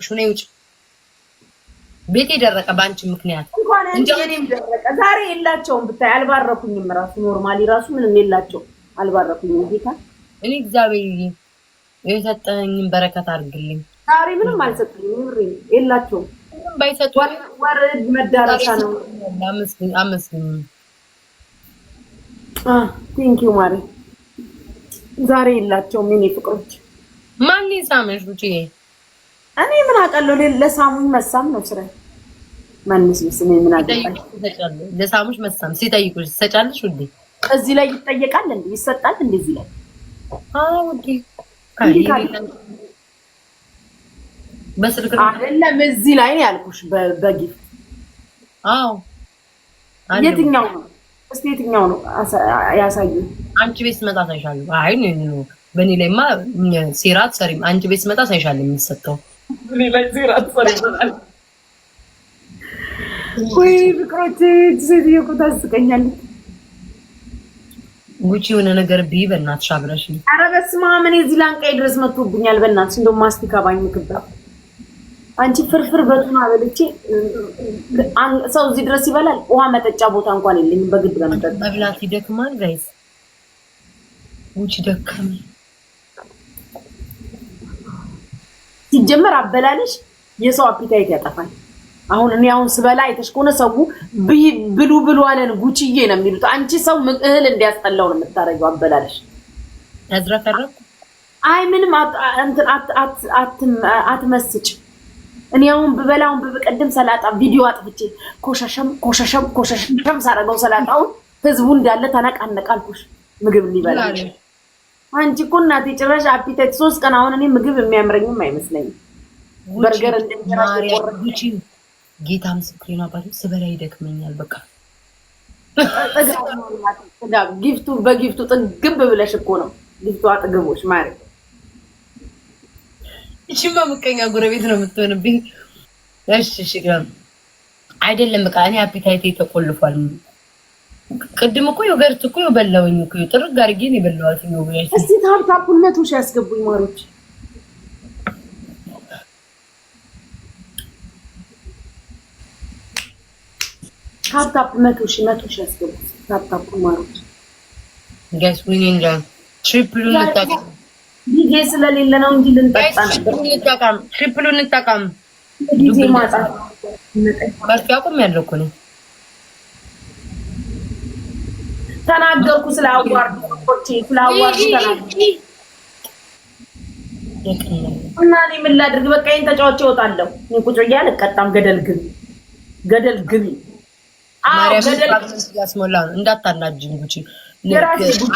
ሹኔ ውጭ ቤቴ ደረቀ ባንቺ ምክንያት እንጂ እኔም ደረቀ ዛሬ የላቸውም ብታይ አልባረኩኝም ራሱ ኖርማሊ ራሱ ምንም የላቸው አልባረኩኝም ጌታ እኔ እግዚአብሔር የሰጠኝን በረከት አድርግልኝ ዛሬ ምንም አልሰጠኝም ምሪ የላቸውም ባይሰጡ ወርድ መዳረሻ ነው አመስግኝ ቴንክ ዩ ማሪ ዛሬ የላቸውም የኔ ፍቅሮች ማን ይሳመሽ ውጪ እኔ ምን አቀለው ለሳሙኝ መሳም ነው ስራ ማንስ ምን ምን አገባኝ ለሳሙሽ መሳም ሲጠይቁሽ ሰጫለሽ ውዴ እዚህ ላይ ይጠየቃል እንዴ ይሰጣል እንዴ እዚህ ላይ ውዴ በስልክ አይደለም እዚህ ላይ ነው ያልኩሽ በጊፍት የትኛው ነው እስቲ የትኛው ነው ያሳዩ አንቺ ቤት ስመጣ ሳይሻሉ አይ ነው በኔ ላይማ ሲራት ሰሪም አንቺ ቤት ስመጣ ሳይሻል የሚሰጠው በኔ ላይ ሲራት ሰሪም ወይ ፍቅሮቼ እዚህ እኮ ታስቀኛለች ጉቺ የሆነ ነገር በእናትሽ አብረሽ ኧረ በስመ አብ እኔ እዚህ ላንቃይ ድረስ መጥቶብኛል በእናትሽ እንደው ማስቲካ ባኝክበት አንቺ ፍርፍር በቱና በልቼ ሰው እዚህ ድረስ ይበላል ውሃ መጠጫ ቦታ እንኳን የለኝም በግድ ለመጠጣ መብላት ይደክማል ጋይስ ጉቺ ደከመ ሲጀመር አበላልሽ የሰው አፒታይት ያጠፋል አሁን እኔ አሁን ስበላ አይተሽ ከሆነ ሰው ብሉ አለን ጉቺዬ ነው የሚሉት አንቺ ሰው እህል እንዲያስጠላው ነው የምታረጊው አበላልሽ ያዝረከረኩ አይ ምንም አትመስጭ እኔ አሁን በበላውን በቀደም ሰላጣ ቪዲዮ አጥፍቼ ኮሸሸም ሳረጋው ሰላጣው ህዝቡ እንዳለ ተነቃነቃልኩሽ ምግብ ሊበላ አንቺ እኮ እናቴ ጭራሽ አፒታይት 3 ቀን አሁን እኔ ምግብ የሚያምረኝም አይመስለኝም በርገር ጉቺ ጌታ ምስክሬ ነው አባቴ ስበላ ይደክመኛል በቃ በጊፍቱ ጥግብ ብለሽ እኮ ነው ጊፍቱ አጥግቦሽ ማለት እቺማ ምቀኛ ጎረቤት ነው የምትሆንብኝ እሺ ግራ አይደለም በቃ እኔ አፒታይቴ ተቆልፏል ቅድም እኮ ዮገርት እኮ የበላውኝ እኮ ጥርግ አድርጌ ነው የበላዋት ነው ወይ እስቲ ታፕታፑን 100 ሺህ ያስገቡኝ ማሮች ታፕታፕ 100 ሺህ ያስገቡ ታፕታፑ ማሮች ጋይስ ዊኒንግ ትሪፕሉን ልታቀም ዲጄ ስለሌለ ነው እንጂ ልንጠጣ ነበር ትሪፕሉን ልታቀም ዲጄ ማጣ በቃ ያቆም ያለው እኮ ነው ተናገርኩ ስላዋርዱ ኮቺ ስላዋርዱ ተናገርኩ እና እኔ ምን ላድርግ በቃ ይሄን ተጫውቼ እወጣለሁ እኔ ቁጭ እያለ ቀጣም ገደል ግቢ ያስሞላ እንዳታናጅኝ ጉቺ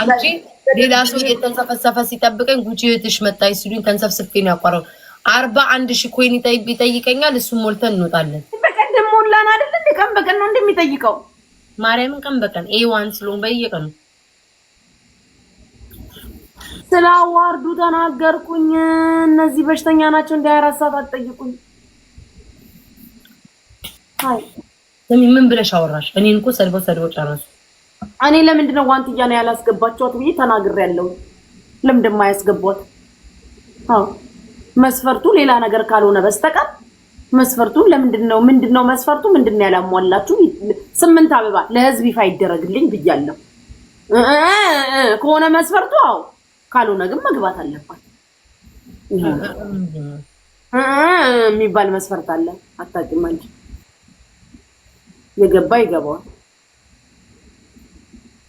አንቺ ሌላ ሰው የተንሰፈሰፈ ሲጠብቀኝ ጉቺ እህትሽ መጣይ ሲሉኝ ተንሰፍስፌ ነው ያቋረው 41000 ኮይን ይጠይቀኛል እሱ ሞልተን እንወጣለን በቀደም ሞላን አይደል እንደ ቀን በቀን ነው እንደሚጠይቀው ማርያምን ቀን በቀን A1 ስለሆነ በየቀኑ ስላዋርዱ ተናገርኩኝ እነዚህ በሽተኛ ናቸው እንደ 24 ሰዓት አትጠይቁኝ አይ ምን ብለሽ አወራሽ እኔን እኮ ሰድበው ጨረሱ እኔ ለምንድን ነው ዋንትያ ነው ያላስገባችኋት ብዬ ተናግሬያለሁ ለምንድን ነው ያስገቧት መስፈርቱ ሌላ ነገር ካልሆነ በስተቀር መስፈርቱ ምንድነው መስፈርቱ ምንድነው ያላሟላችሁ 8 አበባ ለህዝብ ይፋ ይደረግልኝ ብያለሁ ከሆነ መስፈርቱ ካልሆነ ግን መግባት አለባት የሚባል መስፈርት አለ አታውቂም አንቺ የገባ ይገባዋል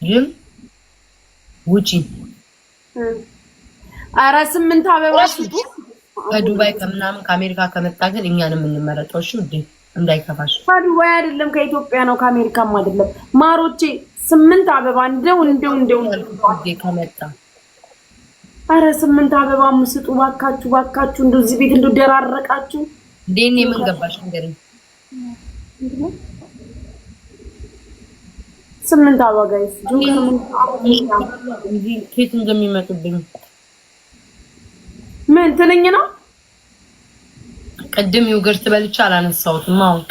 ይም ውጪ ኧረ 8 አበባ ሲጡ ከዱባይ ከምናምን ከአሜሪካ ከመጣ ግን እኛንም እንመረጠው እሺ ውዴ እንዳይከፋሽ ከዱባይ አይደለም ከኢትዮጵያ ነው ከአሜሪካም አይደለም ማሮቼ 8 አበባ እንደው ውዴ ከመጣ ኧረ 8 አበባ ምስጡ ባካችሁ እንደው እዚህ ቤት እንደው ደራረቃችሁ ዴኔ ምን ገባሽ እንግዲህ 8 አበባ ጋይስ ኬት እንደሚመጡብኝ ምን ትለኝ ነው ቀደም ዮገርት በልቻ አላነሳሁትም አሁን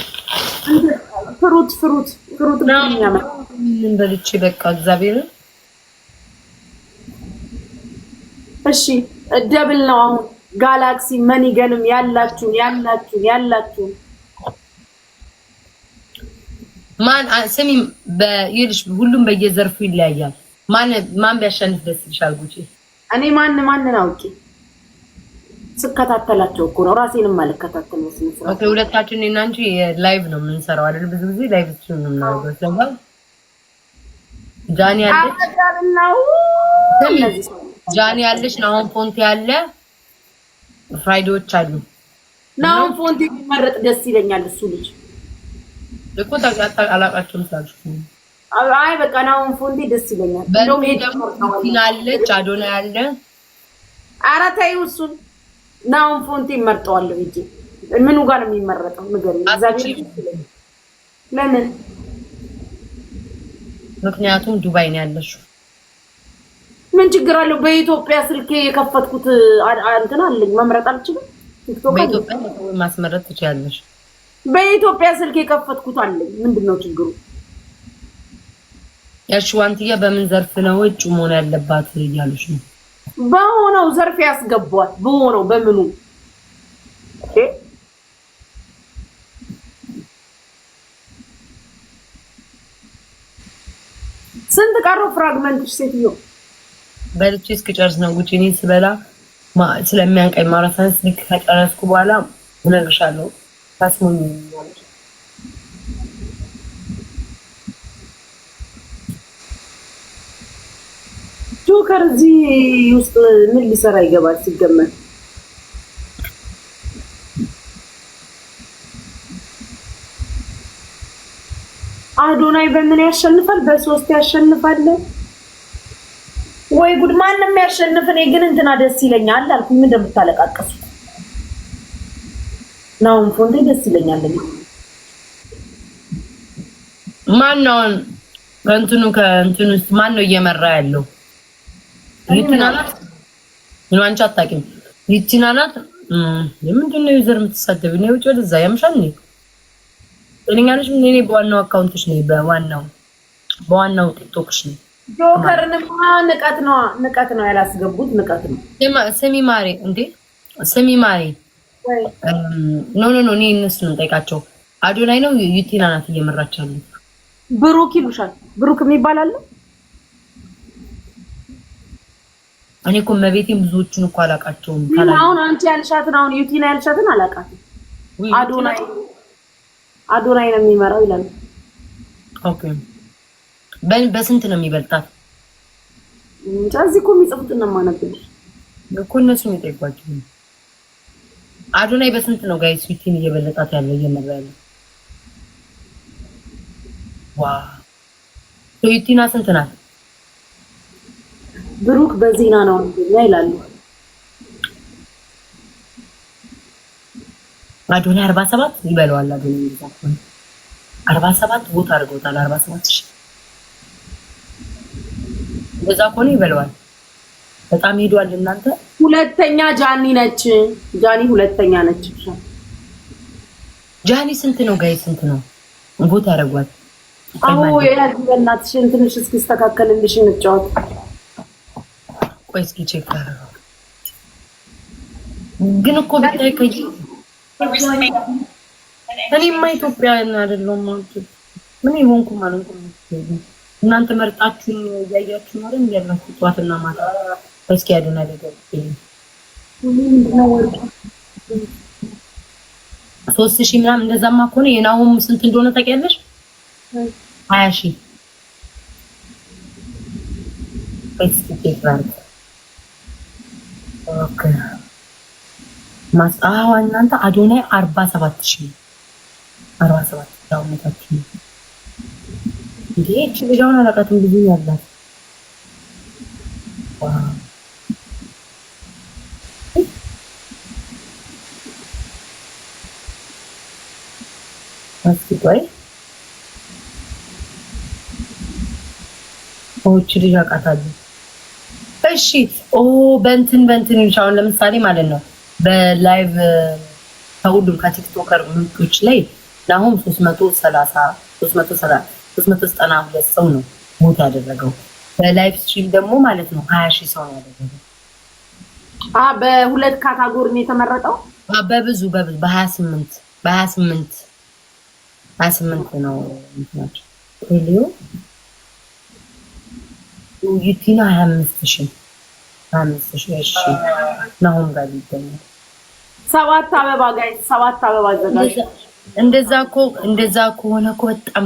ፍሩት ምን በልቼ በቃ እግዚአብሔር እሺ ደብል ነው አሁን ጋላክሲ መኒገንም ያላችሁ ማን ስሚ በይልሽ ሁሉም በየዘርፉ ይለያያል። ማን ቢያሸንፍ ደስ ይልሻል ጉቺ? እኔ ማንን አውቄ ስከታተላቸው እኮ ነው ራሴንም ማለከታተል ነው ስለዚህ። ኦኬ ሁለታችን እና አንቺ ላይቭ ነው የምንሰራው አይደል? ብዙ ጊዜ ላይቭ ስትሪም ነው የምናደርገው። ስለዚህ ጃኒ ያለች ናሆም ፎንቲ ያለ ፍራይዶች አሉ። ናሆም ፎንቲ ቢመረጥ ደስ ይለኛል። እሱ ልጅ እኮ አላቃቸውም ሳልሽ አይ በቃ ናሆም ፎንቲ ደስ ይለኛል። እንደውም ይሄዳለች አዶና ያለ ኧረ ተይው እሱን ናሆም ፎንቲ መርጠዋለሁ እንጂ ምኑ ጋር ነው የሚመረጠው? ንገሪኝ። እግዚአብሔር ለምን? ምክንያቱም ዱባይ ነው ያለሽው። ምን ችግር አለው? በኢትዮጵያ ስልኬ የከፈትኩት እንትን አለኝ መምረጥ አልችልም? ቲክቶክ በኢትዮጵያ ማስመረጥ ትችያለሽ። በኢትዮጵያ ስልኬ የከፈትኩት አለኝ። ምንድነው ችግሩ? ያቺ ዋንትያ በምን ዘርፍ ነው እጩ መሆን ያለባት እያሉሽ ነው? በሆነው ዘርፍ ያስገቧት። በሆነው በምኑ ስንት ቀረው ፍራግመንትሽ ሴትዮ? በልቼ እስክጨርስ ነው ውጪ። እኔ ስበላ ስለሚያንቀኝ ማራሳንስ ልክ ከጨረስኩ በኋላ እነግርሻለሁ። ታስሙኝ ማለት ጆከር እዚህ ውስጥ ምን ሊሰራ ይገባል ሲገመት? አዶናይ በምን ያሸንፋል? በሶስት ያሸንፋል ወይ ጉድ! ማንንም ያሸንፍ። እኔ ግን እንትና ደስ ይለኛል አልኩኝ። ምን እንደምታለቃቀሱ ናሆም ፎንቲ ደስ ይለኛል። ማን ነው ከእንትኑ ውስጥ ማን ነው እየመራ ያለው? ይቲና ናት። ምን አንቺ አታውቂም? ይቲና ናት። ምንድን ነው ዩዘር የምትሳደብ ነው? ውጭ ወደዛ ያምሻል ነው እኛንሽ ምን እኔ በዋናው አካውንትሽ ነው በዋናው ቲክቶክሽ ነው። ጆከርንማ ንቀት ነው ያላስገቡት። ንቀት ነው። ስሚ ማሬ እንዴ ስሚ ማሬ ኖ እኔ እነሱን ጠይቃቸው። አዶናይ ነው ዩቲና ናት እየመራች ያለው? ብሩክ ይሉሻል። ብሩክ የሚባል አለ? እኔ እኮ መቤቴን ብዙዎቹን እኮ አላውቃቸውም። አሁን አንቺ ያልሻትን አሁን ዩቲና ያልሻትን አላውቃትም። አዶናይ ነው የሚመራው ይላል። ኦኬ በስንት ነው የሚበልጣት? እዚህ እኮ የሚጽፉት ነው ማነብልሽ እኮ እነሱ የሚጠይቋቸው። አዶናይ በስንት ነው ጋይስ ዩቲን እየበለጣት ያለው እየመራ ያለው? ዋው ዩቲና ስንት ናት? ብሩክ በዜና ነው ይላሉ። አዶናይ 47 ይበለዋል። አዶናይ ይዛል 47 ቦታ አድርገውታል። 47 ሺህ በዛ ኮኔ ይበለዋል። በጣም ሄዷል። እናንተ ሁለተኛ ጃኒ ነች። ጃኒ ሁለተኛ ነች። ጃኒ ስንት ነው ጋይ? ስንት ነው ቦታ ያደርጓል? አዎ የራስ በእናትሽ እንትንሽ እስኪስተካከልልሽ እንጫወት። ቆይ እስኪ ቼክ አድርገው። ግን እኮ ብታይ ከጂ እኔማ ኢትዮጵያውያን አይደለሁም ማለት ምን ይሆንኩ ማለት ነው። እናንተ መርጣችሁ ያያችሁ ማለት እንዲያላችሁ ጧትና ማታ እስኪ ያደና ነገር 3000 ምናምን እንደዛማ ከሆነ የናሆም ስንት እንደሆነ ታውቂያለሽ? 20000 ኦኬ ማስአዋ እናንተ አዶናይ 47000 47 ነው እንዴ? እቺ ልጅውን አላውቃትም። ብዙ ያላት አስኪቆይ እቺ ልጅ አውቃታለሁ። እሺ በእንትን ይሻውን ለምሳሌ ማለት ነው በላይቭ ከሁሉም ከቲክቶከር ምንጮች ላይ ናሆም 392 ሰው ነው ሞት ያደረገው። በላይቭ ስትሪም ደግሞ ማለት ነው 20000 ሰው ነው ያደረገው። በሁለት ካታጎሪ ነው የተመረጠው። በብዙ በ28 ነው እንትናቸው ሊዮ ዩቲና 25,000 እሺ ናሁን ጋር ይገኛል። 7 አበባ ጋር 7 አበባ አዘጋጅ። እንደዛ ከሆነ እኮ በጣም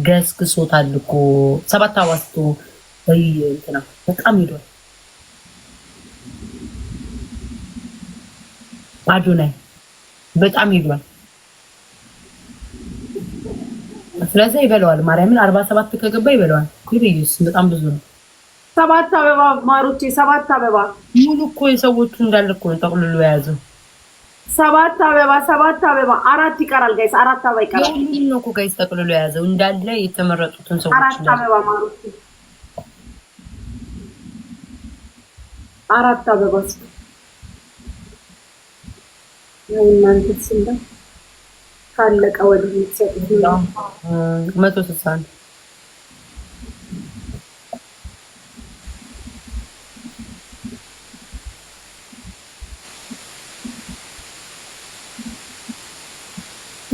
ገስግሶታል እኮ 7 አበባ ስቶ እንትና በጣም ሄዷል። አዶናይ በጣም ሄዷል። ስለዚህ ይበለዋል። ማርያምን 47 ከገባ ይበለዋል። ኩሪዩስ በጣም ብዙ ነው። 7 አበባ ማሩቼ 7 አበባ ሙሉ እኮ የሰዎቹ እንዳለ እኮ ጠቅልሎ የያዘው 7 አበባ 4 ይቀራል ጋይስ 4 አበባ ይቀራል። ይሄን ነው እኮ ጋይስ ጠቅልሎ የያዘው እንዳለ የተመረጡትን ሰዎች 4 አበባ ማሩቼ 4 አበባ እናንተ ስንዳ ካለቀ ወዲህ ይሰጥኝ ነው 161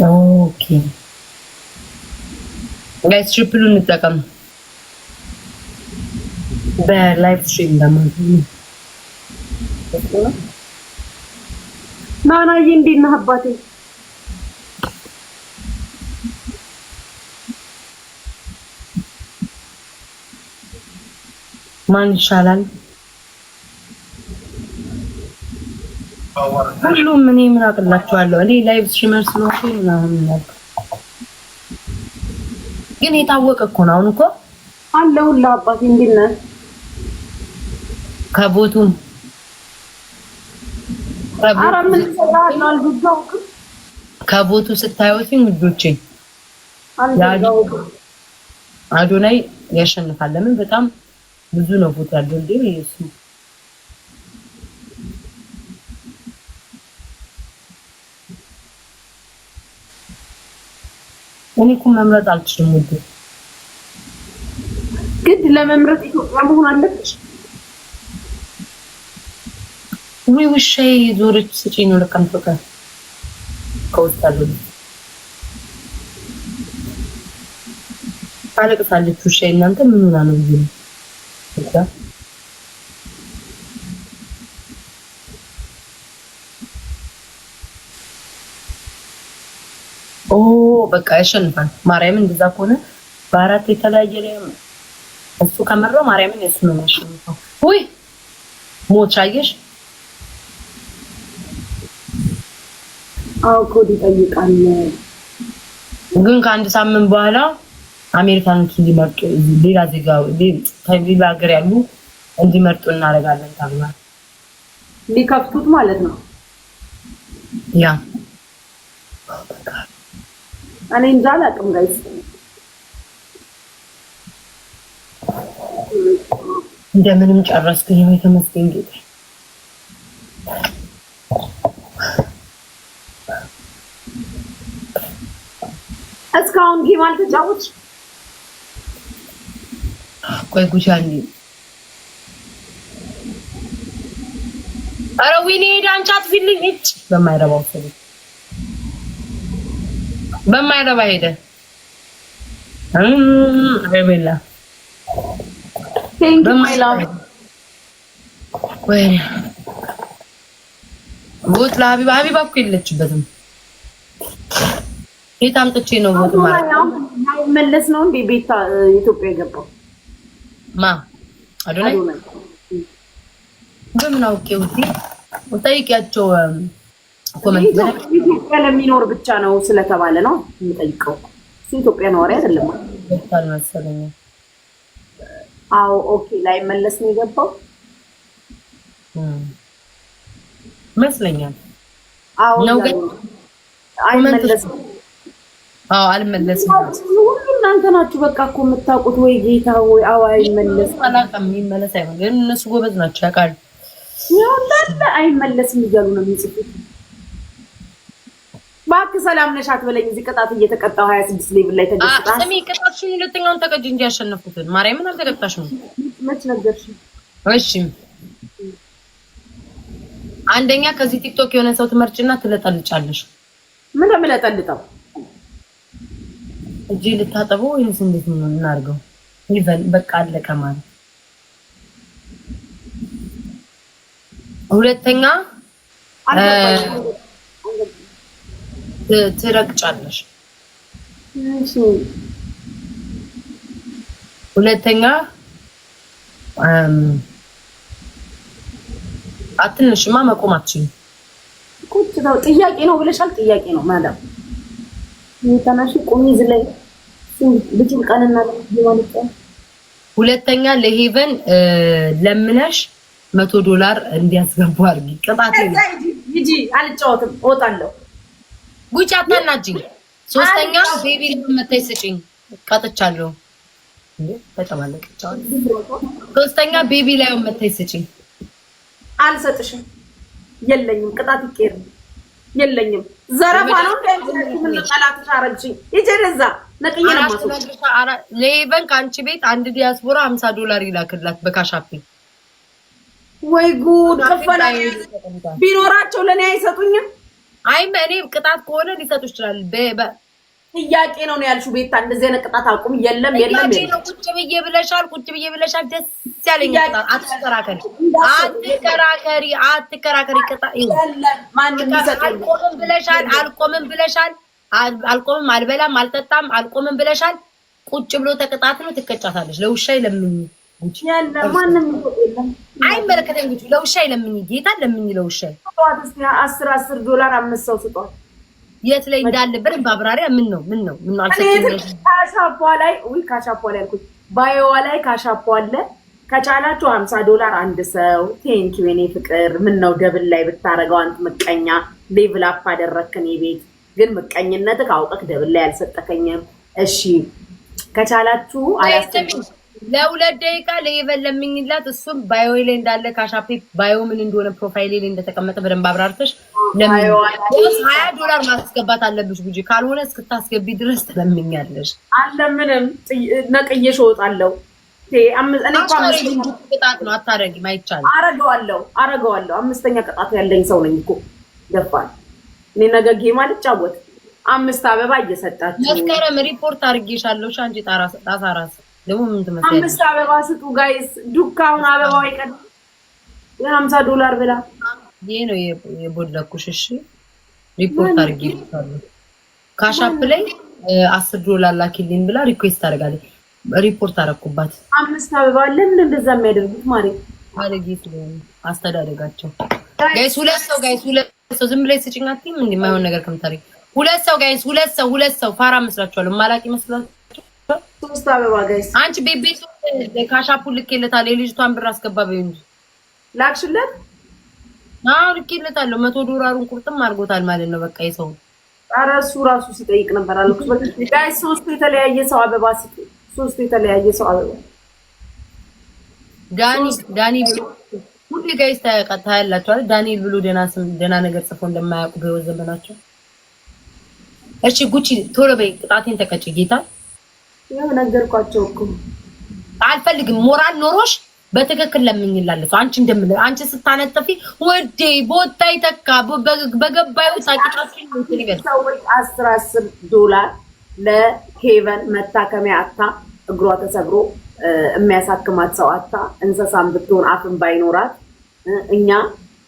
ኦኬ ጋይስ ትሪፕሉን እንጠቀም በላይቭ ስትሪም ለማለት ናናዬ እንዴት ነህ አባቴ? ማን ይሻላል? ሁሉም ምን አቅላችኋለሁ። እኔ ላይቭ ስትሪመር ስለሆንኩኝ ምናምን ነው። ግን የታወቀ እኮ ነው። አሁን እኮ አለሁላ አባቴ እንዴት ነህ? ከቦቱም ከቦቱ ስታዩትኝ ልጆቼ አዶናይ ያሸንፋል። ለምን በጣም ብዙ ነው ቦታ ያለው እንዴ እሱ እኔ እኮ መምረጥ አልችልም። ውድ ግድ ለመምረጥ ኢትዮጵያ መሆን አለብሽ። ወይ ውሻዬ ዞረች ስጪኝ ነው ለቀምቶካ ከወጣሉ አለቅሳለች ውሻዬ። እናንተ ምን ሆና ነው ይሄ? ኦ በቃ ያሸንፋል። ማርያምን እንደዛ ከሆነ በአራት የተለያየ ላይ እሱ ከመረው ማርያምን እሱ ነው የሚያሸንፈው። ወይ ሞት አየሽ? አዎ ኮድ ይጠይቃል። ግን ከአንድ ሳምንት በኋላ አሜሪካኖች እንዲመርጡ ሌላ ዜጋ ከሌላ ሀገር ያሉ እንዲመርጡ እናደርጋለን ተብሏል። ሊከፍቱት ማለት ነው። ያ እኔ እንጃ አላውቅም ጋይስ። እንደምንም ጨረስኩኝ። የተመስገን ጌታ። እስካሁን ጌም አልተጫወትሽ? ቆይ ጉሻንዲ ኧረ ዊኔ ዳንቻ አትፊልኝ እጭ በማይረባው ሰው በማይረባ ሄደ ሬቤላ በማይላ ወይ ቦት ለሀቢባ እኮ የለችበትም። የት አምጥቼ ነው ቦት ማለት መለስ ነው እንዴ ቤታ ኢትዮጵያ የገባው? ማ አዶናይ በምን አውቄው ጠይቂያቸው። ኮሜንት ኢትዮጵያ ለሚኖር ብቻ ነው ስለተባለ ነው የምጠይቀው። ኢትዮጵያ ነዋሪ አይደለም መሰለኝ። አዎ ኦኬ ላይ መለስ ነው የገባው ይመስለኛል። አዎ ነው ግን አይመለስም። አዎ አልመለስም። ሁሉ እናንተ ናችሁ በቃ እኮ የምታውቁት። ወይ ጌታ ወይ አዎ አይመለስም። አላውቅም። የሚመለስ አይሆን ግን እነሱ ጎበዝ ናቸው ያውቃሉ። ያውላለ አይመለስም እያሉ ነው የሚጽፉት። እባክህ ሰላም ነሽ አትበለኝ። እዚህ ቅጣት እየተቀጣው 26 ሌቭል ላይ ተገስጣ ስሚ ቅጣትሽን ሁለተኛውን ተቀጭ እንጂ ያሸነፍኩትን ማርያምን አልተቀጣሽም። መች ነገርሽ? እሺ አንደኛ ከዚህ ቲክቶክ የሆነ ሰው ትመርጭና ትለጠልጫለሽ። ምን ለምለጠልጠው እጂ ልታጠበው ወይስ እንዴት ነው እናርገው? ይበል በቃ አለቀ ማለት። ሁለተኛ ትረግጫለሽ። እሺ ሁለተኛ አትነሽማ መቆም አትችይም። ቁጭ ነው ጥያቄ ነው ብለሻል። ጥያቄ ነው ማዳም ይተናሽ ቆሚ ዝላይ ልጅን ቀንና ማለት ነው። ሁለተኛ ለሄቨን ለምነሽ $100 እንዲያስገቡ አድርጊ። ቅጣት ሂጂ አልጫወትም እወጣለሁ። ጉጭ አታናጅኝ። ሶስተኛ ቤቢ መታይ ስጪኝ ቀጥቻለሁ። ተጨማለቀቻው። ሶስተኛ ቤቢ ላይ መታይ ስጪኝ። አልሰጥሽም። የለኝም ቅጣት ይቀር የለኝም። ዘረፋ ነው ምን ጠላትሽ አረግሽኝ። ይጀረዛ ነቅዬ ነው ማለት ለሄቨን ከአንቺ ቤት አንድ ዲያስፖራ $50 ይላክላት በካሻፒ። ወይ ጉድ ከፈላ ቢኖራቸው ለኔ አይሰጡኝም። አይ እኔ ቅጣት ከሆነ ሊሰጡ ይችላል። ጥያቄ ነው ያልሽው ቤታ እንደዚህ አይነት ቅጣት አቁም። የለም የለም ቁጭ ብዬ ብለሻል። ደስ ያለኝ ቅጣት አትከራከሪ። ቅጣት ማንም ይሰጣል። አልቆምም ብለሻል። አልበላም አልጠጣም አልቆምም ብለሻል። ቁጭ ብሎ ተቅጣት ነው ትከጫታለሽ። ለውሻ ለምን ማንም የለም። አይመለከተኝም። ለውሻ ለምን ጌታ ለምን ለውሻ $10 5 ሰው ስጧት። የት ላይ እንዳለበት ባብራሪያ ምን ነው አልሰጥም። ካሻፖ ላይ አልኩት ባዮዋ ላይ ካሻፖ አለ። ከቻላችሁ $50 አንድ ሰው ቴንኪ የኔ ፍቅር። ምን ነው ደብል ላይ ብታረገው አንተ ምቀኛ ሌቭል አፕ አደረከኝ። ቤት ግን ምቀኝነትህ አውቀክ ደብል ላይ አልሰጠከኝም። እሺ ከቻላችሁ አያስተምሩ ለሁለት ደቂቃ ለሄቨን ለምኝላት። እሱም ባዮ ላይ እንዳለ ካሻፔ ባዮ ምን እንደሆነ ፕሮፋይል ላይ እንደተቀመጠ በደንብ አብራርተሽ $20 ማስገባት አለብሽ ጉጂ። ካልሆነ እስክታስገቢ ድረስ ትለምኛለሽ። አለምንም ነቅዬሽ እወጣለሁ። እኔ ቅጣት ነው አታረጊም። አይቻልም። አረገዋለሁ። አምስተኛ ቅጣት ያለኝ ሰው ነኝ እኮ ገባል። እኔ ነገ ጌም አልጫወት 5 አበባ እየሰጣችሁ መስከረም ሪፖርት አድርጌሻለሁ። አንቺ ጣሳራስ ደግሞ ምን ትመስያለሽ? 5 አበባ ስጡ ጋይስ። ዱካውን አበባው አይቀር $50 ብላ ይሄ ነው የቦለኩሽ። እሺ ሪፖርት አድርጌሻለሁ። ካሻፕ ላይ $10 ላኪልኝ ብላ ሪኩዌስት አደርጋለች። ሪፖርት አደረኩባት። 5 አበባ ለምን እንደዛ የሚያደርጉት ማለጊት አስተዳደጋቸው። ጋይስ ሁለት ሰው ዝም ብለሽ ስጭኛትም እንደማይሆን ነገር ከምታረጊ ሁለት ሰው ፋራ መስላችኋል። ማላቂ መስላችኋል። 3 አበባ ጋይስ። አንቺ ቤቤቱ ካሻፑ ልኬለታለሁ። የልጅቷን ብር አስገባ በይ እንጂ ላክሽለት። ልኬለታለሁ። $100 ቁርጥም አድርጎታል ማለት ነው። በቃ ይሰው ኧረ እሱ ራሱ ሲጠይቅ ነበር አልኩት። ጋይስ 3 የተለያየ ሰው አበባ ሲጡ 3 የተለያየ ሰው አበባ ዳኒ ብሎ ሁሉ ጋይስ ታያላችሁ አይደል? ዳንኤል ብሎ ደህና ነገር ጽፎ እንደማያውቁ በህይወት ዘመናቸው። እሺ ጉቺ ቶሎ በይ ቅጣቴን ተቀጭ። ጌታ ያው ነገርኳቸው እኮ አልፈልግም። ሞራል ኖሮሽ በትክክል ለምኝላለሁ። አንቺ ስታነጥፊ ወዴ ቦታ ይተካ በገባዩ ሳቂጣችን ነው ትልበል። ሰዎች $10 ለሄቨን መታከሚያ አታ እግሯ ተሰብሮ የሚያሳክማት ሰው አታ እንስሳም ብትሆን አፍን ባይኖራት እኛ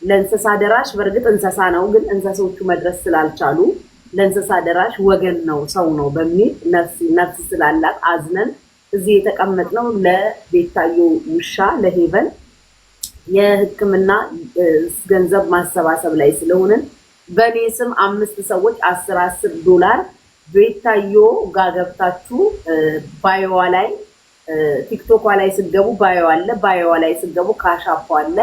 ለእንስሳ ደራሽ በርግጥ እንስሳ ነው፣ ግን እንስሳዎቹ መድረስ ስላልቻሉ ለእንስሳ ደራሽ ወገን ነው ሰው ነው በሚል ነፍስ ስላላት አዝነን እዚህ የተቀመጥነው ለቤታዮ ውሻ ለሄቨን የሕክምና ገንዘብ ማሰባሰብ ላይ ስለሆነ በኔ ስም 5 ሰዎች $10 ቤታዮ ጋር ገብታችሁ ባዮዋ ላይ ቲክቶክ ላይ ስገቡ ባዮ አለ። ባዮ ላይ ስገቡ ካሻፖ አለ።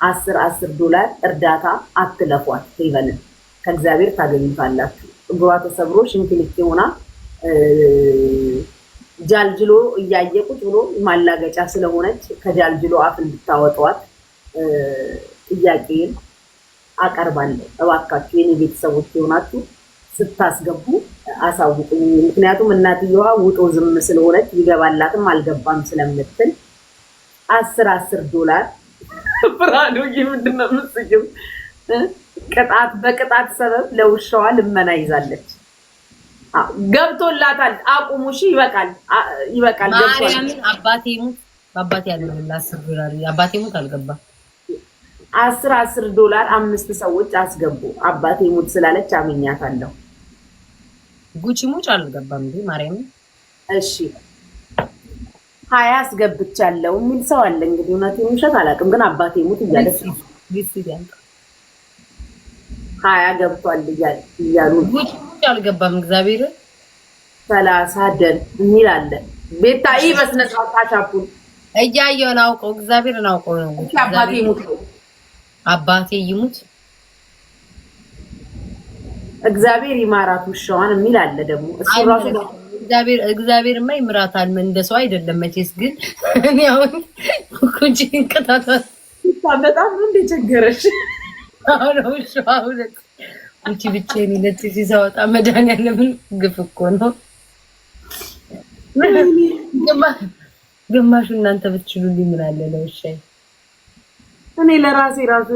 $10 እርዳታ አትለፏት። ሄቨንን ከእግዚአብሔር ታገኙታላችሁ። እግሯ ተሰብሮ ሽንክልክ ሆና ጃልጅሎ እያየቁት ብሎ ማላገጫ ስለሆነች ከጃልጅሎ አፍ እንድታወጧት ጥያቄን አቀርባለሁ። እባካችሁ የኔ ቤተሰቦች የሆናችሁ ስታስገቡ አሳውቁኝ። ምክንያቱም እናትየዋ ውጦ ዝም ስለሆነች ይገባላትም አልገባም ስለምትል $10 ብራዶ ምንድነው የምትስጂው? ቅጣት በቅጣት ሰበብ ለውሻዋ ልመና ይዛለች። ገብቶላታል። አቁሙ። እሺ ይበቃል፣ ይበቃል። ማርያምን አባቴ ሙት አባቴ ያለው $10 አባቴ ሙት አልገባ 10 ዶላር 5 ሰዎች አስገቡ። አባቴ ሙት ስላለች አምኛታለሁ። ጉቺ ሙጭ አልገባም እንዴ ማርያምን። እሺ 20 አስገብቻለሁ የሚል ሰው አለ። እንግዲህ እውነቱን ውሸት አላውቅም፣ ግን አባቴ ሙት እያለች ነው። 20 ገብቷል እያሉ ጉቺ ሙጭ አልገባም። እግዚአብሔር 30 ደን የሚል አለ። ቤታይ በስነሳ ታሻፑን እያየሁ አውቀው እግዚአብሔርን አውቀው ነው። አባቴ ሙት አባቴ ይሙት እግዚአብሔር ይማራት ውሻዋን የሚል አለ። ደግሞ እሱ ራሱ እግዚአብሔርማ ይምራታል። ምን እንደሰው አይደለም መቼስ። ግን እኔ አሁን ኩንቺን ከታታ በጣም ነው እንደቸገረሽ። አሁን ውሻዋ ሁለት ኩንቺ ብቻዬን ይለጥ ሲሳወጣ መድኃኒዓለም ግፍ እኮ ነው። ግማሹ እናንተ ብትችሉልኝ ምን አለ ለውሻዬ። እኔ ለራሴ ራሱ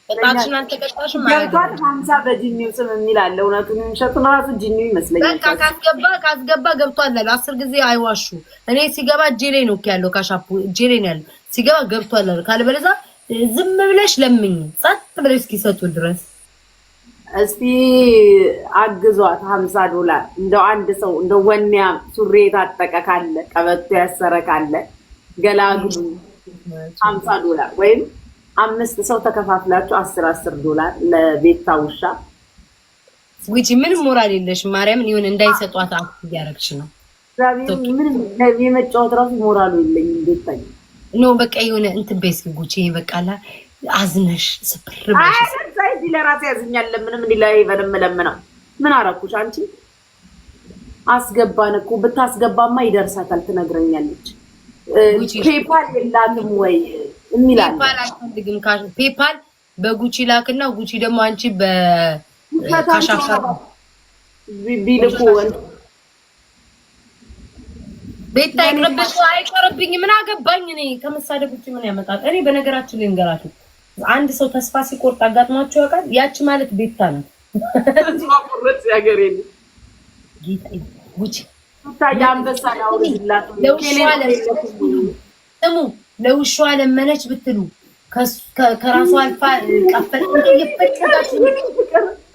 ጣጣሽን አልተቀጣሽም ማለት ነው። 50 በጂኒው ስም የሚል አለ። እውነቱን የሚሸጡን ራሱ ጂኒው ይመስለኛል። በቃ ካስገባ ገብቷል። 10 ጊዜ አይዋሹ። እኔ ሲገባ እጄ ላይ ነው ያለው፣ ካሻፑ እጄ ላይ ነው ያለው። ሲገባ ገብቷል። ካልበለዛ ዝም ብለሽ ለምኝ ጸጥ ብለሽ እስኪሰጡ ድረስ እስቲ አግዟት። $50 እንደው አንድ ሰው እንደው ወኔያ ሱሪ የታጠቀ ካለ ቀበቶ ያሰረ ካለ ገላግሉ። $50 ወይም 5 ሰው ተከፋፍላችሁ $10 ለቤታ ውሻ። ጉቺ ምንም ሞራል የለሽ ማርያምን። ይሁን እንዳይሰጧት እያረግሽ ነው። ምንም የመጫወት ራሱ ሞራሉ የለኝም ቤታዬ። ኖ በቃ የሆነ እንትን ቤስ ጉቺ በቃላ አዝነሽ ስብር ብለሽ እዚህ ለራሴ ያዝኛል። ምንም ላይ በለምለምነው ምን አረኩሽ አንቺ? አስገባን እኮ ብታስገባማ ይደርሳታል ትነግረኛለች። ፔፓል የላትም ወይ የሚላል። ፔፓል አልፈልግም። ፔፓል በጉቺ ላክና ጉቺ ደግሞ አንቺ በካሻፋ ቢልኩ ቤታ ይቅርብሽ። አይቀርብኝ ምን አገባኝ እኔ ከመሳደብ ውጪ ምን ያመጣል? እኔ በነገራችን ላይ እንገራችሁ አንድ ሰው ተስፋ ሲቆርጥ አጋጥሟቸው ያውቃል? ያቺ ማለት ቤታ ናት። ተስፋ ቆረጥ ያገሬ ጌታ ጉቺ ታያንበሳ ነው ይላል። ለውሻዋ ለመነች ብትሉ ከራሷ አልፋ ቀፈል እንደየፈቀዳችሁ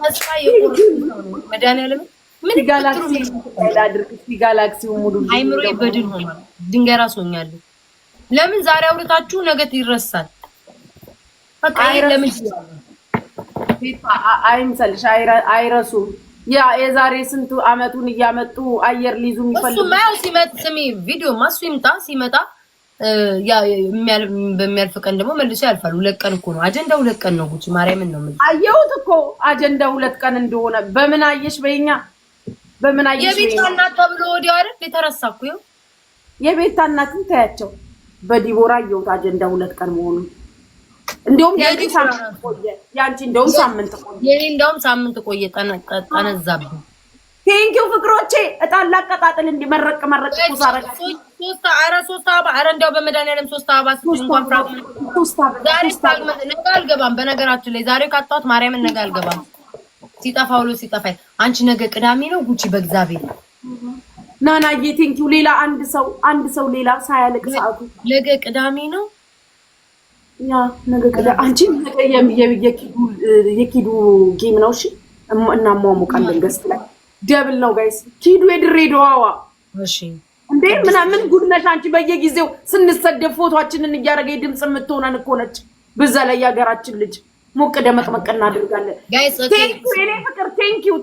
ተስፋ የቆረጡ ነው መድኃኒዓለም ምን ጋላክሲ ላድርግ ጋላክሲው ሙሉ አይምሮ በድን ሆኗል። ድንጋይ ራስ ሆኛለሁ። ለምን ዛሬ አውርታችሁ ነገ ይረሳል? በቃ ለምን አይምሰልሽ አይረሱ። ያ የዛሬ ስንቱ አመቱን እያመጡ አየር ሊይዙ የሚፈልጉ እሱ ማው ሲመጣ ስሚ ቪዲዮ ማሱ ይምጣ ሲመጣ ያ በሚያልፍ ቀን ደግሞ መልሶ ያልፋል። 2 ቀን እኮ ነው አጀንዳ 2 ቀን ነው። ጉቺ ማርያምን ነው ማለት አየሁት እኮ አጀንዳ 2 ቀን እንደሆነ በምን አየሽ? በእኛ በምን አየሽ? የቤታ እናት ተብሎ ወዲያው አይደል የተረሳኩ ይው የቤታ እናትን ታያቸው። በዲቦራ አየሁት አጀንዳ 2 ቀን መሆኑን። እንደውም ያንቺ ሳምንት ቆየ። ያንቺ እንደውም ሳምንት ቆየ። የኔ እንደውም ሳምንት ቆየ። ጠነዛብኝ። ቴንኪው ፍቅሮቼ። እጣን ላቀጣጥል እንዲመረቅ ኩሳረጋ 3 አበባ ኧረ እንደው በመድኃኒዓለም 3 አበባ እንኳን ዛሬ ታግመት ነገ አልገባም። በነገራችን ላይ ዛሬ ካጣሁት ማርያምን ነገ አልገባም። ሲጠፋ ውሎ ሲጠፋኝ አንቺ ነገ ቅዳሜ ነው ጉቺ በእግዚአብሔር ናናዬ ቴንኪው። ሌላ አንድ ሰው ሌላ ሳያልቅ ሰዓቱ ነገ ቅዳሜ ነው። ያ ነገ ቅዳሜ አንቺ የኪዱ ጌም ነው። እሺ እናሟሙቃለን። ገስት ላይ ደብል ነው ጋይስ። ኪዱ የድሬዳዋዋ እሺ እንዴ ምን ጉድ ነሽ አንቺ? በየጊዜው ስንሰደብ ፎቶአችንን እያደረገ ድምጽ የምትሆነን እኮ ነች። በዛ ላይ ያገራችን ልጅ ሞቅ ደመቅመቅ እናደርጋለን። ጋይስ ቴንኪው የኔ ፍቅር ቴንኪው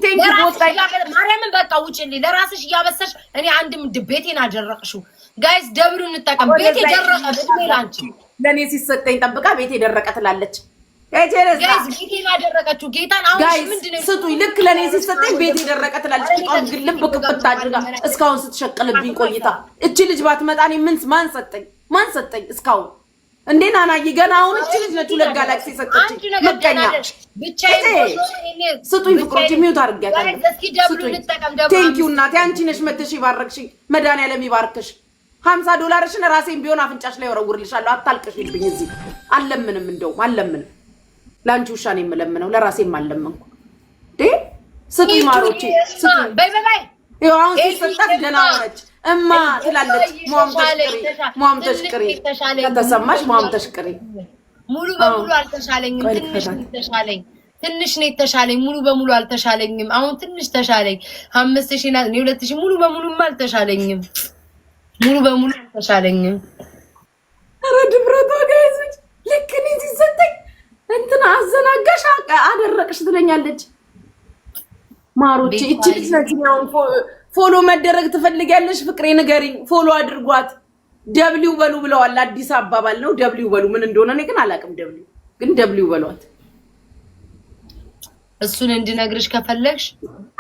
ማርያምን በቃ ውጪልኝ። ለራስሽ እያበሰሽ እኔ አንድም ቤቴን አደረቅሽው። ጋይስ ደብሉ እንጠቀም። ቤቴ ደረቀ እድሜ ላንቺ። ለኔ ሲሰጠኝ ጠብቃ ቤቴ ደረቀ ትላለች። ጋይስ ቤቴን አደረቀችው። ጌታን አሁን ምንድነው ስጡኝ። ልክ ለኔ ሲሰጠኝ ቤቴ ደረቀ ትላለች። ቂጧን ግን ልብ ክፍት አድርጋ እስካሁን ስትሸቅልብኝ ቆይታ እቺ ልጅ ባትመጣ እኔ ማን ሰጠኝ እስካሁን? እንዴ ናናዬ ገና አሁን እቺ ልጅ ነች 2 ጋላክሲ ሰጠች። መቀኛ ስጡኝ ፍቅሮች። ሚውት አድርጊያታለሁ። ቴንኪው እናቴ። አንቺ ነሽ መተሽ ይባርክሽ። መድኃኒዓለም ይባርክሽ። $50 ራሴን ቢሆን አፍንጫሽ ላይ ወረውርልሻለሁ። አታልቅሽብኝ። እዚህ አልለምንም፣ እንደውም አልለምንም። ለአንቺ ውሻ ነው የምለምነው፣ ለራሴም አልለምንኩ። ስጡ ማሮቼ፣ ስጡ። በይ ይኸው አሁን ሲሰጣት ደህና ሆነች እማ ትላለች። ሟም ተሽቅሪ ከተሰማሽ ሟም ተሽቅሪ። ሙሉ በሙሉ አልተሻለኝም። ትንሽ ነው የተሻለኝ። ሙሉ በሙሉ አልተሻለኝም። አሁን ትንሽ ተሻለኝ። 5000 እና 2000 ሙሉ በሙሉም አልተሻለኝም። ሙሉ በሙሉ አልተሻለኝም። ኧረ ድብረቷ ጋይዞች ልክ እኔ ሲሰጠኝ እንትና አዘናጋሽ አደረቅሽ ትለኛለች። ማሮቼ እቺ ልጅ ነችኛውን ፎሎ መደረግ ትፈልጊያለሽ? ፍቅሬ ንገሪኝ፣ ፎሎ አድርጓት። ደብሊው በሉ ብለዋል። አዲስ አባባል ነው ደብሊው በሉ። ምን እንደሆነ እኔ ግን አላውቅም። ደብሊው ግን ደብሊው በሏት። እሱን እንድነግርሽ ከፈለግሽ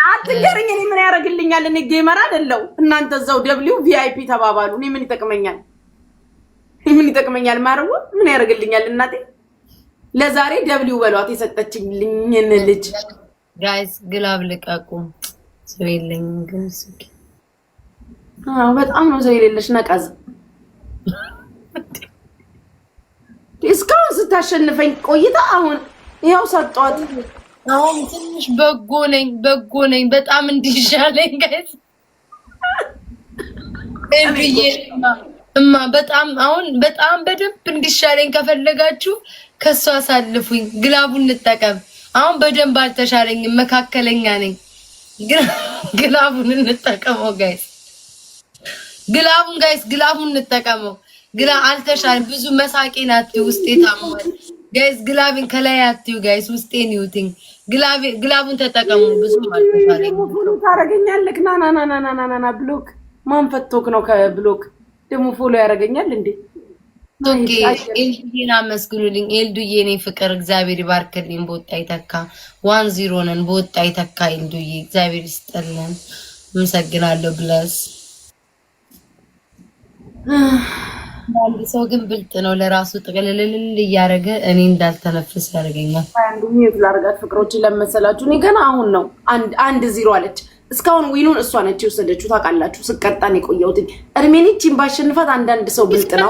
አትገርኝ። እኔ ምን ያደርግልኛል? እኔ ጌመር አይደለው። እናንተ እዛው ደብሊው ቪአይፒ ተባባሉ። እኔ ምን ይጠቅመኛል? ምን ይጠቅመኛል? ማረው ምን ያደርግልኛል? እናቴ ለዛሬ ደብሊው በሏት የሰጠችኝን ልጅ። ጋይስ ግላብ ልቀቁ። ሰው የለኝም ግን ስኪ በጣም ነው ሰው የሌለሽ ነቀዝ። እስካሁን ስታሸንፈኝ ቆይታ አሁን ይኸው ሰጧት። አሁን ትንሽ በጎ ነኝ በጣም እንዲሻለኝ ጋይስ። እማ በጣም አሁን በጣም በደንብ እንዲሻለኝ ከፈለጋችሁ ከሷ አሳልፉኝ። ግላቡን እንጠቀም። አሁን በደንብ አልተሻለኝም፣ መካከለኛ ነኝ። ግላቡን እንጠቀመው ጋይስ። ግላቡን እንጠቀመው። አልተሻለ ብዙ መሳቄን አትዩ፣ ውስጤ ታሟል ጋይስ። ግላብን ከላይ አትዩ ጋይስ፣ ውስጤን ይውትኝ። ግላቡን ተጠቀሙ። ብዙ አልተሻለኝ። ፎሎ ታረጋኛለህ? ና ብሎክ ማን ፈቶክ ነው? ከብሎክ ደግሞ ፎሎ ያረጋኛል እንዴ? ኦኬ ኤልዱዬን አመስግኑልኝ። ኤልዱዬ እኔ ፍቅር እግዚአብሔር ይባርክልኝ። በወጣ ይተካ 10 ነን። በወጣ ይተካ ኤልዱዬ እግዚአብሔር ይስጥልን። አመሰግናለሁ። ብለስ አንድ ሰው ግን ብልጥ ነው። ለራሱ ጥቅልልል እያደረገ እኔ እንዳልተነፍስ ያደርገኛል። አንዱኝ ይላርጋት ፍቅሮችን ለመሰላችሁ እኔ ገና አሁን ነው 1-0 አለች። እስካሁን ዊኑን እሷ ነች የወሰደችው። ታውቃላችሁ ስቀጣን የቆየሁት እርሜን ይቺን ባሸንፋት አንዳንድ ሰው ብልጥ ነው።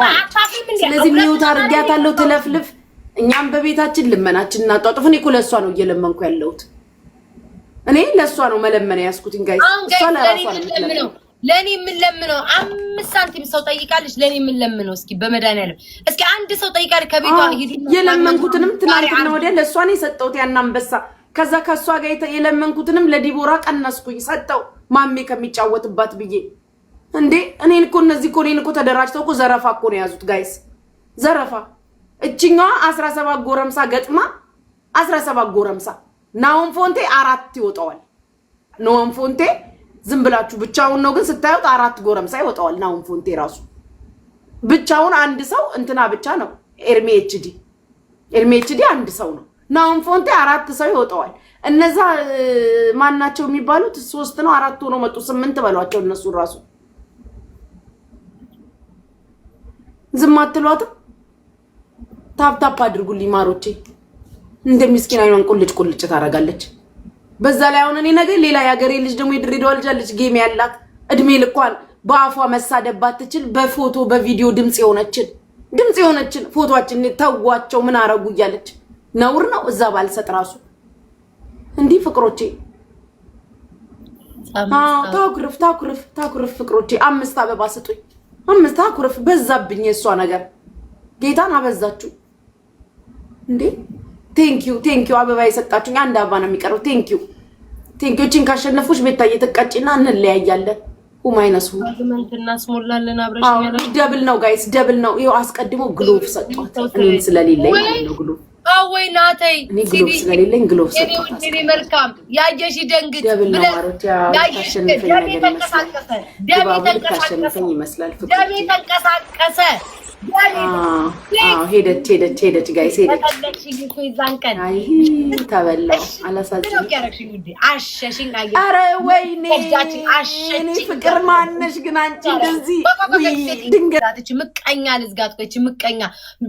ስለዚህ ሚውት አድርጊያታለሁ ትለፍልፍ። እኛም በቤታችን ልመናችን እናጧጥፍ። እኔ እኮ ለእሷ ነው እየለመንኩ ያለሁት። እኔ ለእሷ ነው መለመን ያዝኩትኝ ጋይስ። እሷ ለራሷ ነው የምትለምነው። ለኔ የምንለምነው 5 ሳንቲም ሰው ጠይቃለች። ለኔ የምንለምነው እስኪ በመድኃኒዓለም እስኪ አንድ ሰው ጠይቃለች። ከቤቷ ሂድ። የለመንኩትንም ትናንትና ወዲያ ለእሷ ነው የሰጠሁት ያን አንበሳ። ከዛ ከሷ ጋር የለመንኩትንም ለዲቦራ ቀነስኩኝ ሰጠው ማሜ ከሚጫወትባት ብዬ። እንዴ እኔን እኮ እነዚህ እኮ እኔን እኮ ተደራጅተው እኮ ዘረፋ እኮ ነው ያዙት ጋይስ፣ ዘረፋ። እችኛዋ 17 ጎረምሳ ገጥማ 17 ጎረምሳ። ናውን ፎንቴ 4 ይወጣዋል። ናውን ፎንቴ ዝም ብላችሁ ብቻውን ነው ግን ስታዩት 4 ጎረምሳ ይወጣዋል። ናውን ፎንቴ ራሱ ብቻውን አንድ ሰው እንትና ብቻ ነው። ኤርሜ ኤችዲ አንድ ሰው ነው። ናውን ፎንቴ 4 ሰው ይወጣዋል። እነዛ ማናቸው የሚባሉት 3 ነው 4 ሆኖ መጡ። 8 በሏቸው እነሱ ራሱ ዝም አትሏትም። ታፕ አድርጉልኝ ማሮቼ። እንደምስኪን አይኗን ቁልጭ ታረጋለች። በዛ ላይ አሁን እኔ ነገር ሌላ ያገሬ ልጅ ደግሞ የድሬዳዋ ልጅ አለች ጌም ያላት እድሜ ልኳን በአፏ መሳደባት ትችል በፎቶ በቪዲዮ ድምጽ የሆነችን ፎቶአችን ተዋቸው ምን አረጉ እያለች ነውር ነው። እዛ ባልሰጥ ራሱ እንዲህ ፍቅሮቼ ታኩርፍ ፍቅሮቼ 5 አበባ ስጡኝ። 5 ታኩርፍ በዛብኝ። የሷ ነገር ጌታን አበዛችሁ እንዴ። ቴንኪዩ አበባ የሰጣችሁኝ 1 አበባ ነው የሚቀረው። ቴንኪዩ እቺን ካሸነፉሽ ቤታዬ ትቀጭና እንለያያለን። ሁማይነሱ አግመንትና ስሞላለን አብረሽ ያለው ደብል ነው ጋይስ፣ ደብል ነው። ይሄው አስቀድሞ ግሎቭ ሰጧት። እኔ ስለሌለኝ ነው ግሎቭ። አወይ ናተይ እኔ ግሎቭ ስለሌለኝ ግሎቭ ሰጧት። እኔ መልካም ያየሽ ደንግጥ ደብል ነው ማሮት። ያየሽ ደሜ ተንቀሳቀሰ። ይመስላል ፍቅር ደሜ ተንቀሳቀሰ። ሄደች ጋይስ ሄደች። አይ ተበላው አላሳዝንም። ኧረ ወይኔ እኔ ፍቅር ማነሽ ግን አንቺ እንደዚህ ድንገት ምቀኛ ልዝጋት። ቆይች ምቀኛ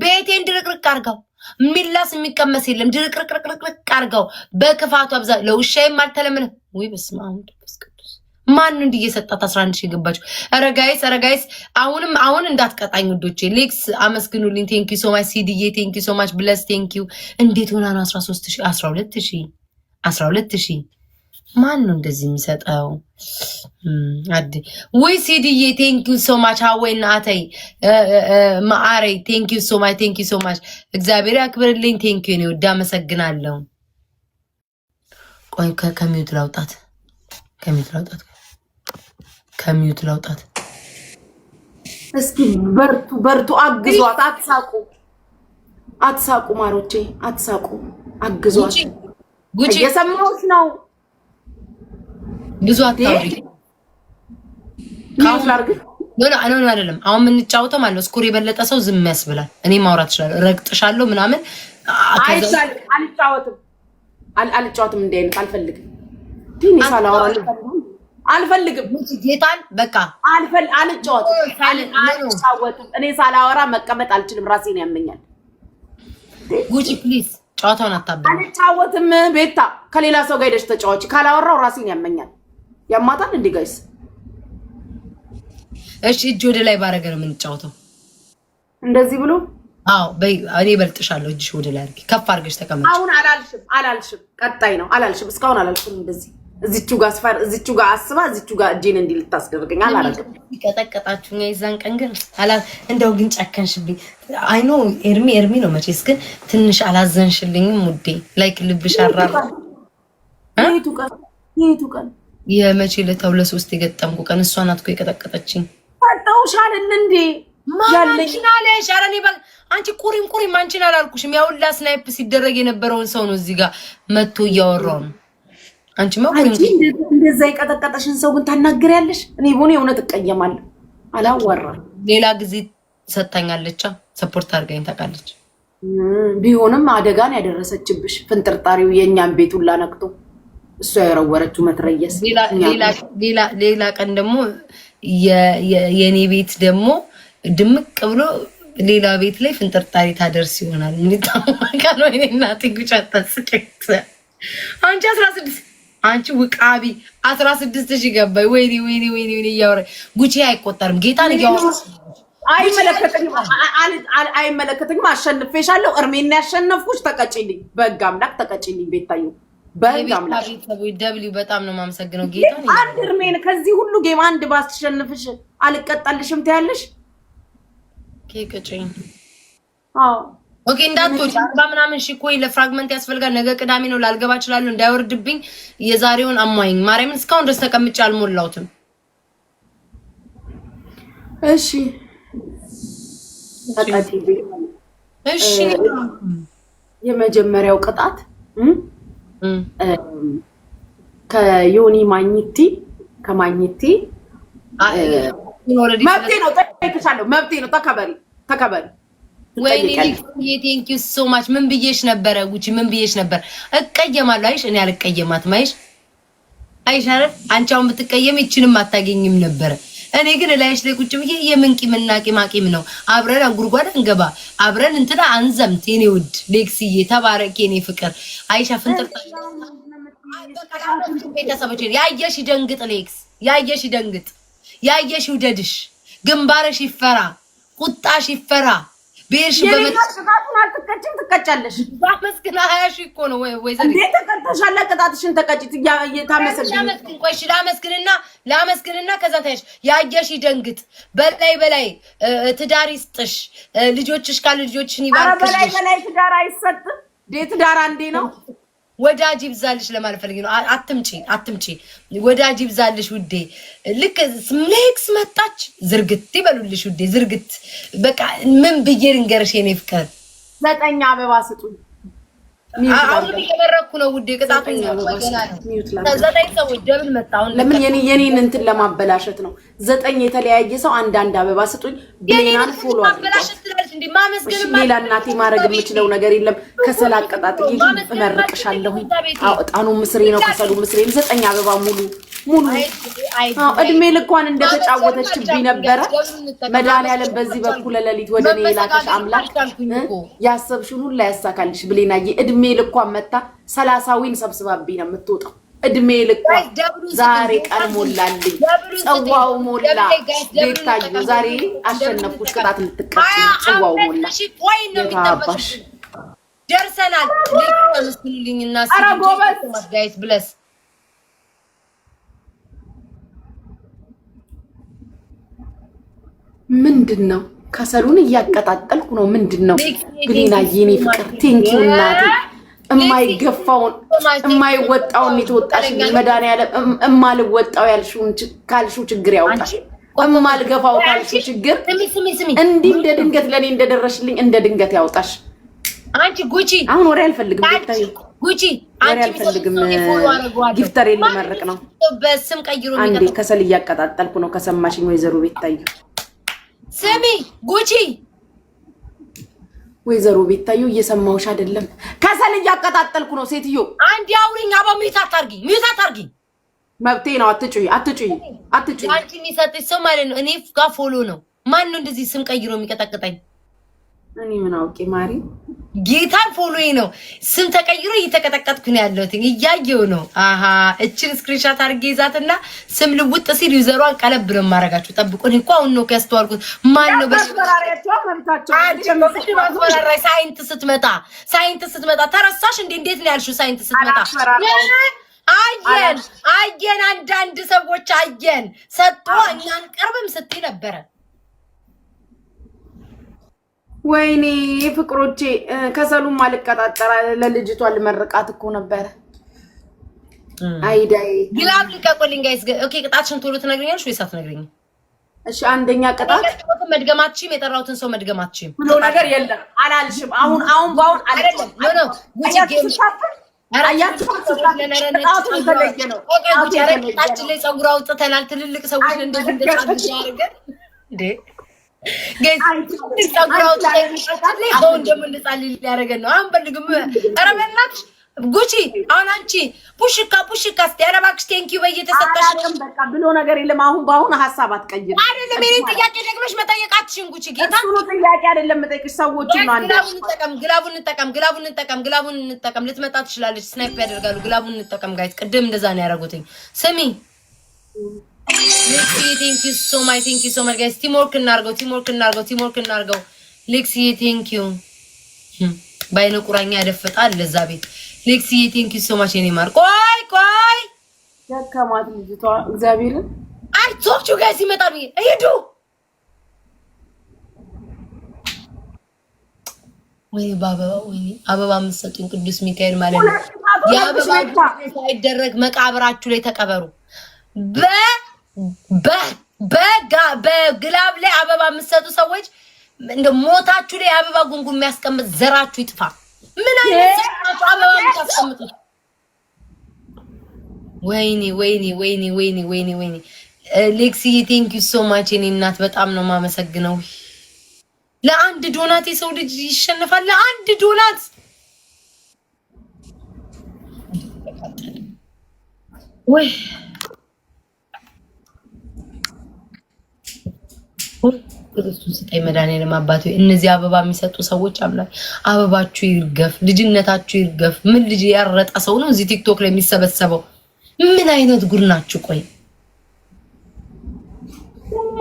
ቤቴን ድርቅርቅ አርጋው ሚላስ የሚቀመስ የለም። ድርቅርቅርቅርቅ አርጋው በክፋቱ አብዛ። ለውሻዬም አልተለምንም። ወይ በስመ አብ ወመንፈስ ቅዱስ ማን እንዲየሰጣት 11 ሺህ ገባችሁ? ኧረ ጋይስ አሁን እንዳትቀጣኝ ውዶቼ። ሌክስ አመስግኑልኝ። ቴንክ ዩ ሶ ማች ሲዲዬ ቴንክ ዩ ሶ ማች ብለስ ቴንክ ዩ። እንዴት ሆና ነው 13 ሺህ 12 ሺህ ማን ነው እንደዚህ የሚሰጠው? ወይ ሲዲዬ ቴንክ ዩ ሶ ማች ሀወይና አተይ ማአሬ ቴንክ ዩ ሶ ማች እግዚአብሔር ያክብርልኝ። ቴንክ ዩ ነው አመሰግናለሁ። ቆይ ከሚዩት ላውጣት እስኪ በርቱ፣ አግዟት። አትሳቁ ማሮቼ፣ አትሳቁ፣ አግዟት። ጉቺ እየሰማሁሽ ነው። ብዙ አታውሪ። አይደለም አሁን የምንጫወተው ማለት ነው። ስኩር የበለጠ ሰው ዝም ያስብላል። እኔ ማውራት እችላለሁ፣ ረግጥሻለሁ ምናምን። አልጫወትም እንደ አይነት አልፈልግም። ዲኒ ሳላወራ አልፈልግም። ጌታን በቃ አልጫወትም። እኔ ሳላወራ መቀመጥ አልችልም። ራሴን ያመኛል። ጉቺ ፕሊዝ ጨዋታውን አታበል። አልጫወትም። ቤታ ከሌላ ሰው ጋር ሄደሽ ተጫዋች። ካላወራው ራሴን ያመኛል። ያማታል እንዴ ጋይስ? እሺ እጅ ወደ ላይ ባረገ ነው የምንጫወተው። እንደዚህ ብሎ አዎ በይ። እኔ በልጥሻለሁ። እጅሽ ወደ ላይ አድርጊ። ከፍ አድርገሽ ተቀመጭ። አሁን አላልሽም። ቀጣይ ነው። አላልሽም። እስካሁን አላልሽም። እንደዚህ እዚቹ ጋር አስባ እዚቹ ጋር እጄን እንዲህ ልታስደርገኝ አላረግም። ይቀጠቀጣችሁኝ የዛን ቀን ግን እንደው ግን ጨከንሽብኝ። አይ ኖ ኤርሚ ነው መቼስ፣ ግን ትንሽ አላዘንሽልኝም ውዴ። ላይክ ልብሽ አራራ። የቱ ቀን የመቼ ለታው ለሶስት የገጠምኩ ቀን እሷ ናት እኮ የቀጠቀጠችኝ። ፈጣውሻል እንዴ ማንቺን አለሽ? ኧረ እኔ አንቺ ቁሪም አንቺን አላልኩሽም። ያውላ ስናይፕ ሲደረግ የነበረውን ሰው ነው እዚህ ጋር መጥቶ እያወራው ነው። አንቺ እንደዛ የቀጠቀጠሽን ሰው ግን ታናግሪያለሽ? እኔ ቦኔ እውነት እቀየማለሁ። አላወራም። ሌላ ጊዜ ሰጣኛለች፣ ሰፖርት አድርጋኝ ታውቃለች። ቢሆንም አደጋን ያደረሰችብሽ ፍንጥርጣሪው የእኛን ቤት ሁላ ነክቶ እሷ የረወረችው መትረየስ። ሌላ ቀን ደግሞ የኔ ቤት ደግሞ ድምቅ ብሎ ሌላ ቤት ላይ ፍንጥርጣሪ ታደርስ ይሆናል። ምንታማካል ወይ እናቴ ጉጫ ታስቀጥ። አንቺ 16 አንቺ ውቃቢ 16 ሺህ ገባይ። ወይኔ እያወራ ጉቺ አይቆጠርም። ጌታን እያወራ አይመለከተኝም። አሸንፌሻለሁ። እርሜና ያሸነፍኩሽ ተቀጭልኝ። በህግ አምላክ ተቀጭልኝ። ቤታዩ በህግ አምላክ ደብሊው በጣም ነው የማመሰግነው። ጌታን አንድ እርሜን ከዚህ ሁሉ ጌም አንድ ባስሸንፍሽ አልቀጣልሽም ትያለሽ? ከቀጭኝ አዎ ኦኬ። እንዳትወጪ 40 ምናምን ሺህ ኮይ ለፍራግመንት ያስፈልጋል። ነገ ቅዳሜ ነው ላልገባ እችላለሁ። እንዳይወርድብኝ የዛሬውን አማይኝ ማርያምን እስካሁን ድረስ ተቀምጬ አልሞላሁትም። እሺ እሺ የመጀመሪያው ቅጣት ከዮኒ ማግኒቲ ከማግኒቲ መብቴ ነው። ጠይቅሻለሁ። መብቴ ነው። ተከበሪ። ወይኔ ቴንክ ዩ ሶ ማች። ምን ብዬሽ ነበረ ጉቺ? ምን ብዬሽ ነበር? እቀየማለሁ። አይሽ እኔ አልቀየማትም። አይሽ አይደል? አንቺ አሁን ብትቀየም ይችንም አታገኝም ነበረ። እኔ ግን ላይሽ ላይ ቁጭ ብዬ የምንቂ ምናቂ ማቂም ነው። አብረን ጉርጓድ እንገባ፣ አብረን እንትና አንዘምት። የኔ ውድ ሌክስዬ ተባረክ የኔ ፍቅር። አይሻ ፍንጥርጣ ቤተሰቦች ያየሽ ይደንግጥ። ሌክስ ያየሽ ይደንግጥ፣ ያየሽ ይውደድሽ፣ ግንባርሽ ይፈራ፣ ቁጣሽ ይፈራ። ቤርሽ በመጣጣቱን አልተቀጭም ትቀጫለሽ። ባመስግና 20 ሺህ እኮ ነው ወይ ዘሪ እንዴ ተቀጣሻለ። ቅጣትሽን ተቀጭት ታመሰግኝ። ቆይሽ ላመስግንና ከዛ ታይሽ ያየሽ ይደንግጥ። በላይ ትዳር ይስጥሽ። ልጆችሽ ካሉ ልጆችሽን ይባርክሽ። በላይ ትዳር አይሰጥም። ትዳር አንዴ ነው። ወዳጅ ይብዛልሽ ለማለት ፈልጌ ነው። አትምጪ ወዳጅ ይብዛልሽ ውዴ። ልክ ሌክስ መጣች ዝርግት ይበሉልሽ ውዴ። ዝርግት በቃ ምን ብዬ ልንገርሽ የኔ ፍቅር። 9 አበባ ስጡኝ። አሁን እየበረኩ ነው ውዴ። ቅጣቱኝ ከዛ ላይ ሰዎች ደብል መጣውን ለምን የኔን እንትን ለማበላሸት ነው። 9 የተለያየ ሰው አንድ አበባ ስጡኝ። ብሌናን ፎሎ ማበላሸት ትላለች እንዴ? ማመስገን ሌላ እናቴ ማድረግ የምችለው ነገር የለም። ከሰል አቀጣጥዬ እመርቅሻለሁ። እጣኑ ምስሬ ነው፣ ከሰሉ ምስሬ ነው። 9 አበባ ሙሉ እድሜ ልኳን እንደተጫወተችብኝ ነበረ። መድኃኒዓለም በዚህ በኩል ለሊት ወደ እኔ የላከሽ አምላክ ያሰብሽውን ሁሉ ያሳካልሽ ብሌናዬ። እድሜ ልኳን መታ 30 ዊን ሰብስባብኝ ነው የምትወጣው። እድሜ ልኳ ዛሬ ቀን ሞላልኝ ጽዋው ሞላ ቤታዩ ዛሬ አሸነፍኩሽ ቅጣት ልትቀጭ ጽዋው ሞላ ታባሽ ደርሰናል ለምስልኝና ሲጋይስ ጋይስ ብለስ ምንድነው ከሰሉን እያቀጣጠልኩ ነው ምንድነው ብሊና የኔ ፍቅር ቴንኪው እናቴ እማይገፋውን እማይወጣውን የተወጣሽ መድኃኒዓለም እማልወጣው ያልሽውን ካልሽው ችግር ያውጣሽ እማልገፋው ካልሽው ችግር እንዲህ እንደ ድንገት ለኔ እንደደረሽልኝ እንደ ድንገት ያውጣሽ አንቺ ጉቺ አሁን ወሬ አልፈልግም ቤታዩ ጉቺ አንቺ አልፈልግም ጊፍተር ልመርቅ ነው በስም ቀይሮ አንዴ ከሰል እያቀጣጠልኩ ነው ከሰማሽኝ ወይዘሮ ቤታዩ ስሚ ጉቺ ወይዘሮ ቤታዩ እየሰማውሽ አይደለም ከሰል እያቀጣጠልኩ ነው ሴትዮ አንዴ አውሪኝ አባ ሚውት አታርጊ መብቴ ነው አትጩይ አንቺ የሚሰጥሽ ሰው ማለት ነው እኔ ጋር ፎሎ ነው ማን ነው እንደዚህ ስም ቀይሮ የሚቀጠቅጠኝ እኔ ምን አውቄ ማሪ ጌታን ፎሎዬ ነው ስም ተቀይሮ እየተቀጠቀጥኩ ነው ያለሁት እያየው ነው አሃ እችን ስክሪንሻት አድርጌ ይዛትና ስም ልውጥ ሲል ዩዘሯን ቀለብ ነው ማረጋችሁ ጠብቁኝ እኮ አሁን ነው ያስተዋልኩት ማን ነው በስፈራሪያቸው መብታቸው ሳይንት ስትመጣ ተረሳሽ እንዴት ነው ያልሽው ሳይንት ስትመጣ አየን አንዳንድ ሰዎች አየን ሰጥቶ እኛን ቀርብም ስትይ ነበረ ወይኔ ፍቅሮቼ ከሰሉም አልቀጣጠራ ለልጅቷ ልመርቃት እኮ ነበር አይዳይ ግላብ ልቀቁልኝ ጋይስ ኦኬ ቅጣትሽን ቶሎ ትነግሪኛለሽ ወይስ አትነግሪኝ እሺ አንደኛ ቅጣት መድገማችም የጠራውትን ሰው መድገማችም ብሎ ነገር የለም አላልሽም አሁን ባውን አይደለም ኖ ጉቺ ጌም አያችሁ ፀጉር አውጥተናል ትልልቅ ሰዎች እንደዚህ እንደዚህ ያርገን እንዴ ጉቺ አሁን አንቺ ፑሽካ ስቴራባክስ ቴንኪው በየተሰጠሽ በቃ ብሎ ነገር የለም አሁን ባሁን ሐሳብ አትቀይር አይደለም እኔ ጥያቄ ደግመሽ መጠየቃትሽን ጉቺ ጌታ እሱ ነው ጥያቄ አይደለም መጠየቅሽ ሰዎች ነው አንዴ ግላቡን እንጠቀም ልትመጣ ትችላለች ስናይፕ ያደርጋሉ ግላቡን እንጠቀም ጋይስ ቅድም እንደዛ ነው ያደረጉትኝ ስሚ Lexi, thank you so much, guys. Teamwork እናርገው. Lexi, thank you. ባይነ ቁራኛ ያደፈጣል ለዛ ቤት. Lexi, thank you so much እኔ ማር. ቆይ. ያከማት ልጅቷ እግዚአብሔርን. I told you guys ይመጣሉ. ሄዱ. ወይ አበባ መስጠቱን ቅዱስ ሚካኤል ማለት ነው. የአበባ ሳይደረግ መቃብራችሁ ላይ ተቀበሩ. በግላብ ላይ አበባ የምትሰጡ ሰዎች እንደ ሞታችሁ ላይ አበባ ጉንጉን የሚያስቀምጥ ዘራችሁ ይጥፋ ምን አይነት አበባ የምታስቀምጡ ወይኔ ሌክሲ ቴንክ ዩ ሶ ማች እኔ እናት በጣም ነው የማመሰግነው ለአንድ ዶናት የሰው ልጅ ይሸነፋል ለአንድ ዶናት ወይ ክርስቶስ ስጠይ መድኃኒዓለም አባቴ እነዚህ አበባ የሚሰጡ ሰዎች አምላክ አበባችሁ ይርገፍ ልጅነታችሁ ይርገፍ ምን ልጅ ያረጣ ሰው ነው እዚህ ቲክቶክ ላይ የሚሰበሰበው ምን አይነት ጉድ ናችሁ ቆይ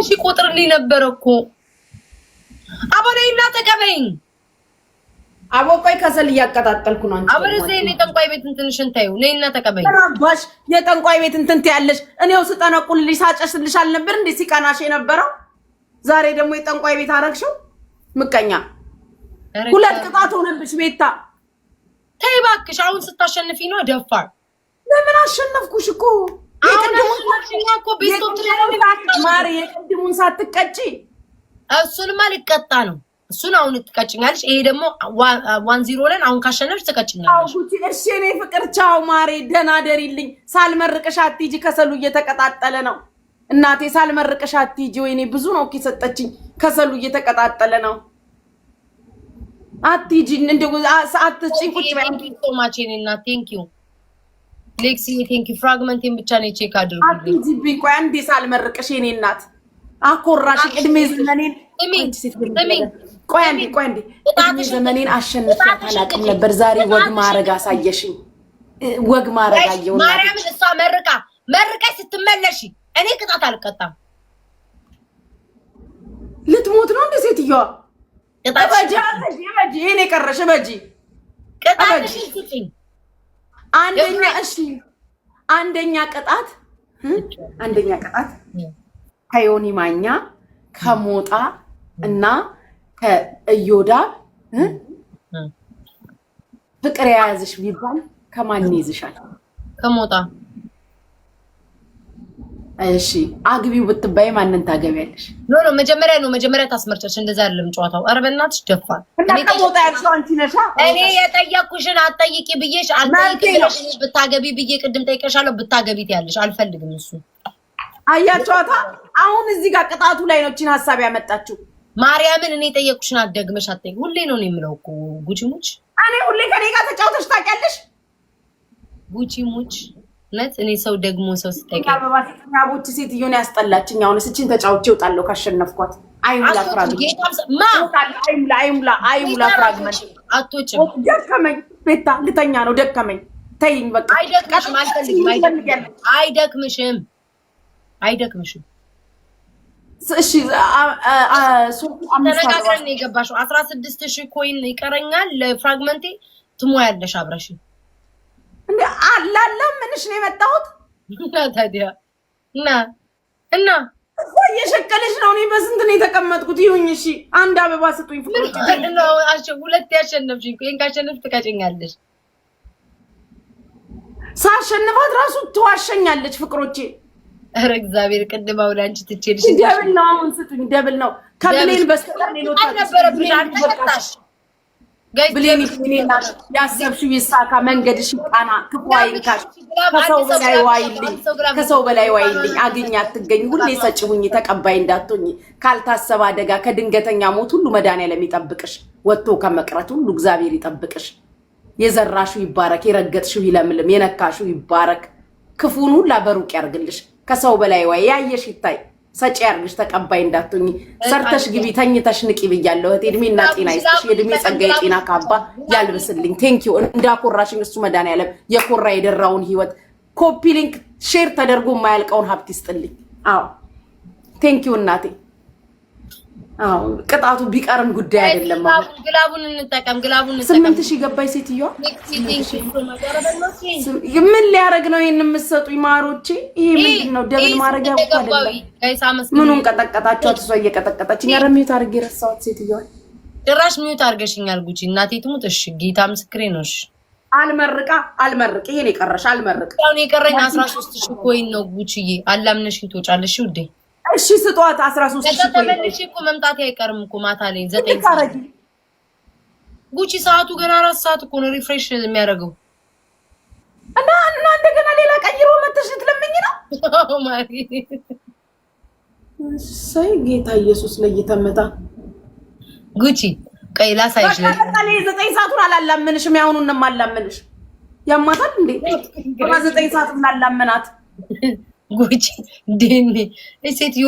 እሺ ቁጥርልኝ ነበር እኮ አበለይና ተቀበይኝ አቦ ቆይ ከሰል እያቀጣጠልኩ ነው አንቺ አበለ ዘይኔ ጠንቋይ ቤት እንትንሽን ታዩ ነይና ተቀበይኝ ባሽ የጠንቋይ ቤት እንትን ትያለሽ እኔው ስጠነቁልልሽ ሳጨስልሽ አልነበር እንዴ ሲቀናሽ የነበረው ዛሬ ደግሞ የጠንቋይ ቤት አረግሽው ምቀኛ ሁለት ቅጣት ሆነብሽ ቤታ ተይ እባክሽ አሁን ስታሸንፊ ነው ደፋር ለምን አሸነፍኩሽ እኮ ማሪ የቅድሙን ሳትቀጪ እሱንማ ልቀጣ ነው እሱን አሁን ትቀጭኛለሽ ይሄ ደግሞ 1-0 ነን አሁን ካሸነፍሽ ትቀጭኛለሽ እሺ እኔ ፍቅር ቻው ማሪ ደህና ደሪልኝ ሳልመርቅሽ አትሂጂ ከሰሉ እየተቀጣጠለ ነው እናቴ ሳልመርቅሽ አትሂጂ ወይኔ ብዙ ነው ከሰጠችኝ ከሰሉ እየተቀጣጠለ ነው አትሂጂ እንደው ሰዓት ጭንቁጭ ባይ ሶ ማች እና ቴንክ ዩ ሌክሲ ቴንክ ዩ ፍራግመንቴን ብቻ ነው ቼክ አድርጉልኝ አትሂጂ ቢቆይ አንዴ ሳልመርቅሽ የኔ እናት አኮራሽ እድሜ ዘመኔን ቆይ አንዴ እድሜ ዘመኔን አሸንፈት አላውቅም ነበር ዛሬ ወግ ማረግ አሳየሽኝ ወግ ማረጋየው ማርያምን እሷ መርቃ ስትመለሽ እኔ ቅጣት አልቀጣም። ልትሞት ነው እንደ ሴትዮዋ ቅጣት እኔ ቀረሽ በጂ ቅጣት እሺ አንደኛ ቅጣት ከዮኒ ማኛ ከሞጣ እና ከእዮዳ ፍቅር የያዝሽ ቢባል ከማን ይዝሻል? ከሞጣ። እሺ አግቢው ብትባይ ማንን ታገቢያለሽ? ኖ መጀመሪያ ታስመርጨሽ። እንደዛ አይደለም ጨዋታው። ኧረ በእናትሽ ደፋር። ከሞጣ ያልሽው አንቺ ነሻ። እኔ የጠየኩሽን አትጠይቂ ብዬሽ አልጠይቅሽ ብታገቢ ብዬ ቅድም ጠይቀሻለሁ። ብታገቢ ትያለሽ። አልፈልግም እሱ አያቸዋታ። አሁን እዚህ ጋር ቅጣቱ ላይ ነው እቺን ሐሳብ ያመጣችው። ማርያምን እኔ ጠየቅኩሽን አትደግመሽ አትጠይቂ። ሁሌ ነው የምለው እኮ ጉቺሙች። እኔ ሁሌ ከኔ ጋር ተጫውተሽ ታውቂያለሽ? ጉቺሙች ነት እኔ ሰው ደግሞ ሰው ስጠይቅ አበባቦች ሴትዮን ያስጠላችኝ። አሁን እቺን ተጫውቼ እወጣለሁ ካሸነፍኳት። አይሙላ ፍራግመንት አትወጭም። ደከመኝ ቤታ ልተኛ ነው ደከመኝ። ተይኝ በቃ። አይደክምሽም። አልፈልግም። አይደክምሽም። እሺ ተነጋግረን ነው የገባሽው። 16000 ኮይን ይቀረኛል ለፍራግመንቴ ትሞያለሽ አብረሽ እንዴ አላለም። ምንሽ ነው የመጣሁት? ታዲያ እና እየሸቀለሽ ነው። እኔ በስንት ነው የተቀመጥኩት? ይሁኝ እሺ አንድ አበባ ስጡኝ ፍቅሮቼ። ነው ሁለት ያሸነፍሽ። ኮይን ካሸነፍሽ ትቀጨኛለሽ። ሳሸንፋት ራሱ ትዋሸኛለች ፍቅሮቼ። ኧረ እግዚአብሔር ቅድም አሁን አንቺ ትቼልሽ ደብል ነው። አሁን ስጡኝ ደብል ነው። ከብሌን በስተቀር ሌሎች አልነበረብሽ። አንተቀጣሽ ብሌን ይኔና ያሰብሽው ይሳካ። መንገድሽ ይጣና ክፉ አይንካሽ። ከሰው በላይ ዋይልኝ። አግኝ አትገኝ። ሁሌ ሰጪ ሁኚ ተቀባይ እንዳትሆኝ። ካልታሰበ አደጋ ከድንገተኛ ሞት ሁሉ መድኃኒዓለም ይጠብቅሽ። ወጥቶ ከመቅረት ሁሉ እግዚአብሔር ይጠብቅሽ። የዘራሽው ይባረክ፣ የረገጥሽው ይለምልም፣ የነካሽው ይባረክ። ክፉን ሁላ በሩቅ ያርግልሽ። ከሰው በላይ ዋይ ያየሽ ይታይ። ሰጪ ያርግሽ ተቀባይ እንዳትሆኝ። ሰርተሽ ግቢ ተኝተሽ ንቂ ብያለሁ። እድሜና ጤና ይስጥሽ። የእድሜ ጸጋ የጤና ካባ ያልብስልኝ። ቴንኪዩ እንዳኮራሽኝ እሱ መድኃኒዓለም የኮራ የደራውን ህይወት ኮፒ ሊንክ ሼር ተደርጎ የማያልቀውን ሀብት ይስጥልኝ። አዎ ቴንኪዩ እናቴ። አዎ ቅጣቱ ቢቀርም ጉዳይ አይደለም። ግላቡን እንጠቀም። 8000 ገባይ ሴትዮዋ። ምን ሊያረግ ነው ይሄን የምትሰጡኝ ማሮቼ? ይሄ ምንድነው? ደብል ማረግ ያው አይደለም። ምኑን ቀጠቀጣችኋት? እሷ እየቀጠቀጠችኝ። ኧረ ሚዩት አድርጌ ረሳኋት ሴትዮዋ። ጭራሽ ሚዩት አድርገሽኛል ጉቺ። እናቴ ትሙት። እሺ ጌታ ምስክሬ ነው። እሺ አልመርቅ። ይሄን የቀረሽ አልመርቅ። አሁን የቀረኝ 13000 ኮይን ነው ጉቺዬ። አላምነሽኝ ትወጫለሽ ውዴ። እሺ ስጧት 13000 ተመልሼ እኮ መምጣት አይቀርም እኮ ማታ ላይ 9 ሰዓት ጉቺ። ሰዓቱ ገና 4 ሰዓት እኮ ነው ሪፍሬሽ የሚያደርገው። እና እንደገና ሌላ ቀይሮ መተሽ ልትለምኝ ነው? ሳይ ጌታ ኢየሱስ ለይተመታ ጉቺ ቀይ ላሳይሽ። ለታለ 9 ሰዓቱን አላላምንሽም። ያሁኑን ማላምንሽ ያማታል እንዴ? 9 ሰዓቱን አላላምናት ጉቺ ዲኒ እሴትዮ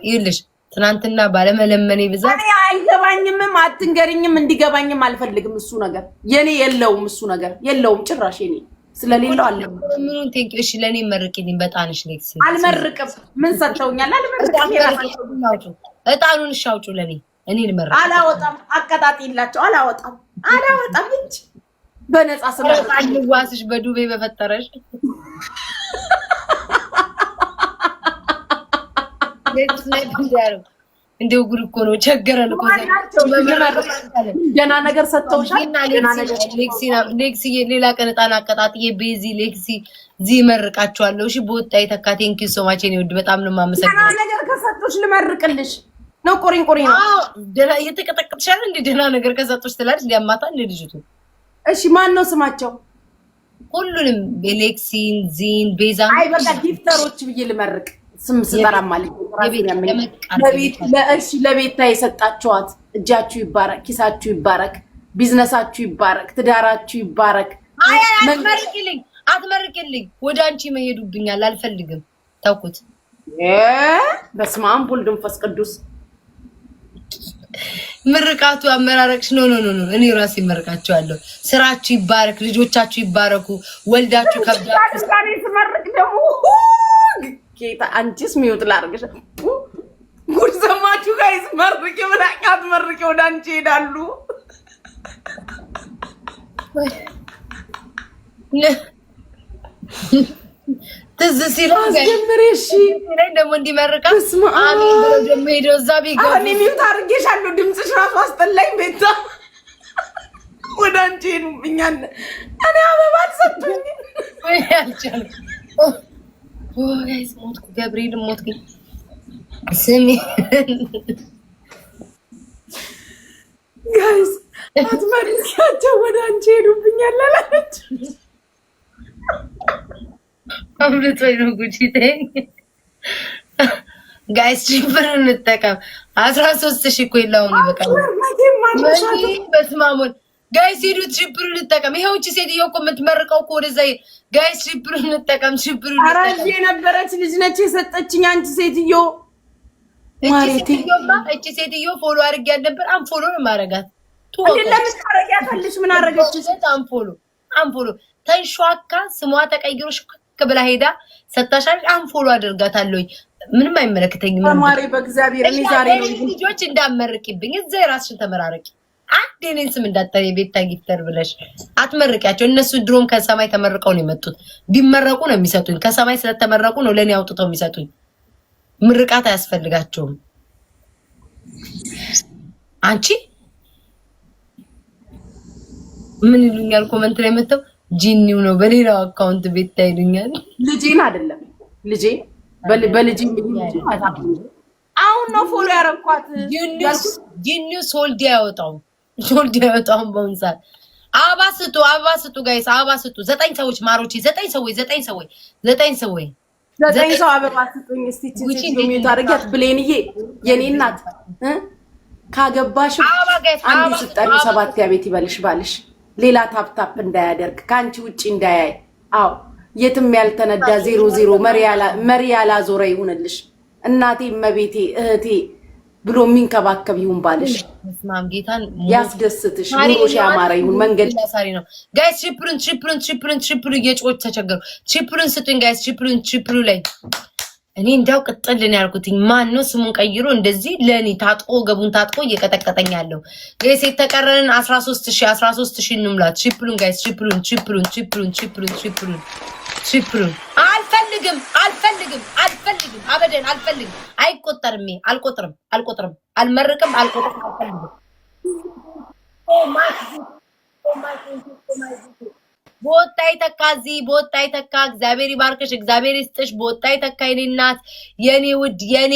ይልሽ ትናንትና ባለመለመኔ ብዛት እኔ አይገባኝም። አትንገሪኝም። እንዲገባኝም አልፈልግም። እሱ ነገር የኔ የለውም። እሱ ነገር የለውም ጭራሽ የኔ ስለሌለው አለ። ምኑን ቴንክ እሺ ለኔ መርቂልኝ። በጣንሽ ሌክሲ አልመርቅም። ምን ሰጥተውኛል? አልመርቅም። እጣኑን ሻውጩ ለኔ እኔ ልመርቅ። አላወጣም። አቀጣጥይላቸው። አላወጣም እንጂ በነፃ ስለሆነ አልዋስሽ በዱቤ በፈጠረሽ እንደው ጉድ እኮ ነው። ቸገረን እኮ ገና ነገር ሰጥተውሻል። ሌክሲ ሌላ ቀን ዕጣን አቀጣጥዬ ቤዚ ሌክሲ ዚ መርቃቸዋለሁ። እሺ በወጣ የተካ ቴንኪ ሶ ማች ነው። በጣም ነው የማመሰግነው። ገና ነገር ከሰጡሽ ልመርቅልሽ ነው። ቆሪን ነው ደና እየተቀጠቀጥሻል እንዴ? ደና ነገር ከሰጡሽ ትላለች። ሊያማታ እንደ ልጅቱ። እሺ ማን ነው ስማቸው? ሁሉንም ሌክሲን ዚን ቤዛ። አይ በቃ ጊፍተሮች ብዬ ልመርቅ ስም ስጠራ ማለት ለቤታ የሰጣችኋት እጃችሁ ይባረክ፣ ኪሳችሁ ይባረክ፣ ቢዝነሳችሁ ይባረክ፣ ትዳራችሁ ይባረክ። አትመርቅልኝ። ወደ አንቺ መሄዱብኛል። አልፈልግም። ተውኩት። በስመ አብ ወወልድ ወመንፈስ ቅዱስ። ምርቃቱ አመራረቅሽ ኖ እኔ ራሴ መርቃቸዋለሁ። ስራችሁ ይባረክ፣ ልጆቻችሁ ይባረኩ፣ ወልዳችሁ ከብዳችሁ ዛሬ ስመርቅ ደግሞ ጌታ አንቺስ ሚውት ላርግሽ። ጉድ ሰማችሁ ጋይስ? መርቅ ምናቃት መርቅ ወደ አንቺ ሄዳሉ። ትዝ ሲለው አስጀምሬሽ ደግሞ እንዲመርቃ አሜን ብሎ ደግሞ ሄደው እዛ ቢገቡ እኔ ሚውት አድርጌሻለሁ። ድምፅሽ ራሱ አስጠላኝ። ቤታ ወደ አንቺ ሄዱብኛል። እኔ አበባ አልሰጡኝ አልቻልኩም። ጋይስ ሞትኩ፣ ገብርኤል ሞትኩ። ስሚ ጋይስ አትመልኪያቸው፣ ወደ አንቺ ሄዱብኛል አላለች። አምልጦኝ ነው ጉቺ ተይኝ። ጋይስ ችግር እንጠቀም። 13,000 እኮ የለውም ይበቃል። በስማሙን ጋይስ ሂዱ፣ ትሪፕል እንጠቀም። ይሄው እቺ ሴትዮ እኮ የምትመርቀው እኮ ወደዛ። ጋይስ ትሪፕል እንጠቀም፣ ትሪፕል እንጠቀም። ኧረ እዚህ የነበረች ልጅ ነች የሰጠችኝ። አንቺ ሴትዮ እቺ ሴትዮ ፎሎ አድርጊያት ነበር። አንፎሎ ነው ማረጋት። ለምን ታረጊያታለሽ? ምን አረገች? አንፎሎ ተንሿካ ስሟ ተቀይሮ ሽክ ብላ ሄዳ ሰታሻል። አንፎሎ አደርጋታለሁ። ምንም አይመለከተኝም። ማሪ በእግዚአብሔር እኔ ዛሬ ነው ልጆች እንዳመርቂብኝ እዛ የራስሽን ተመራረቂ። አንድ የኔን ስም እንዳጠሪ ቤታ ጊፍተር ብለሽ አትመርቂያቸው። እነሱ ድሮም ከሰማይ ተመርቀው ነው የመጡት። ቢመረቁ ነው የሚሰጡኝ። ከሰማይ ስለተመረቁ ነው ለኔ አውጥተው የሚሰጡኝ። ምርቃት አያስፈልጋቸውም። አንቺ ምን ይሉኛል ኮመንት ላይ መተው ጂኒው ነው በሌላው አካውንት ቤት ታይሉኛል። ልጄን አይደለም ልጄ በልጄ አሁን ነው ፎሎ ያረኳት። ጂኒው ሶልድ ያወጣው በአሁን ሰዓት አበባ ስጡ ጋይስ፣ አበባ ስጡ። 9 ሰዎች ማሮቼ፣ 9 ሰዎች አበባ ስጡኝ። እስቲ ቺቺ ታረጋት ብሌንዬ የኔ እናት ካገባሽ አንድ ስጠሪ 7 ያቤት ይበልሽ ባልሽ ሌላ ታፕታፕ እንዳያደርግ ከአንቺ ውጪ እንዳያይ። አዎ የትም ያልተነዳ 00 መሪ ያላዞረ ይሁንልሽ። እናቴ መቤቴ እህቴ ብሎ የሚንከባከብ ይሁን ባልሽ። ማም ጌታን ያስደስትሽ፣ ኑሮሽ ያማረ ይሁን። መንገድ ሳሪ ነው ጋይስ። ትሪፕሉን እየጮች ተቸገሩ። ትሪፕሉን ስጡኝ ጋይስ። ትሪፕሉ ላይ እኔ እንዳው ቅጥልን ያልኩትኝ ማን ነው ስሙን ቀይሮ እንደዚህ ለኔ ታጥቆ ገቡን ታጥቆ እየቀጠቀጠኝ ያለው ጋይስ። የተቀረንን 13,000 እንሙላት። ትሪፕሉን ጋይስ፣ ትሪፕሉን አልፈልግም አበደን አልፈልግም። አይቆጠርም። አልቆጥርም፣ አልመርቅም፣ አልቆጥርም፣ አልፈልግም። ቦታ ይተካ እግዚአብሔር ይባርክሽ፣ እግዚአብሔር ይስጥሽ። ቦታ ይተካ የኔ እናት፣ የኔ ውድ፣ የኔ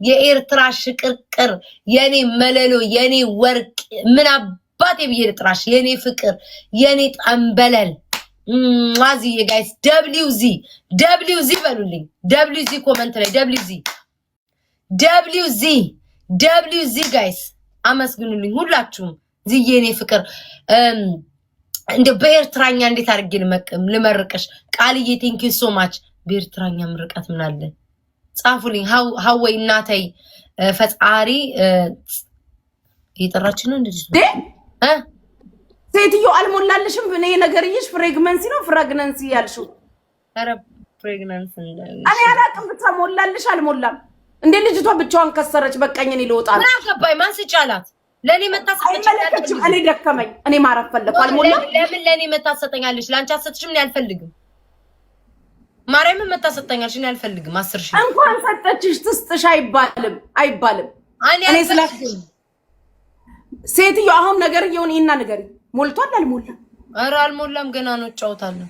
የኤርትራ ሽቅርቅር፣ የኔ መለሎ፣ የኔ ወርቅ፣ ምን አባቴ ብዬ ልጥራሽ? የኔ ፍቅር፣ የኔ ጠንበለል ማዚዬ ጋይስ። WZ በሉልኝ። WZ ኮመንት ላይ WZ ጋይስ አመስግኑልኝ ሁላችሁም። ዝዬ የኔ ፍቅር እንደ በኤርትራኛ እንዴት አድርጌ ልመርቅሽ? ቃልዬ ቴንክ ዩ ሶ ማች። በኤርትራኛ ምርቃት ምን አለ ጻፉልኝ። ሀወይ እናተይ ፈጣሪ እየጠራችን ነው እንደዚህ ሴትዮ አልሞላልሽም። እኔ ነገርዬሽ ፍሬግነንሲ ያልሽው። ኧረ ፍሬግነንስ እኔ አላውቅም። ብቻ ሞላልሽ አልሞላም እንዴ? ልጅቷ ብቻዋን ከሰረች። በቃኝ እኔ ልወጣ ነው። ምን አገባኝ? ማን ስጫላት? ለኔ መታሰጠኛለች። እኔ ደከመኝ። እኔ ማረፍ ፈለኩ። አልሞላም። ለምን ለኔ መታሰጠኛለች? ላንቺ አሰጥሽም እኔ አልፈልግም። ማርያምን መታሰጠኛለች እኔ አልፈልግም። 10,000 እንኳን ሰጠችሽ ትስጥሽ አይባልም። እኔ ስለ ሴትዮ አሁን ነገርየውን ይሄና ነገር ሞልቷል አልሞላም? ኧረ አልሞላም፣ ገና ነው። እጫውታለሁ።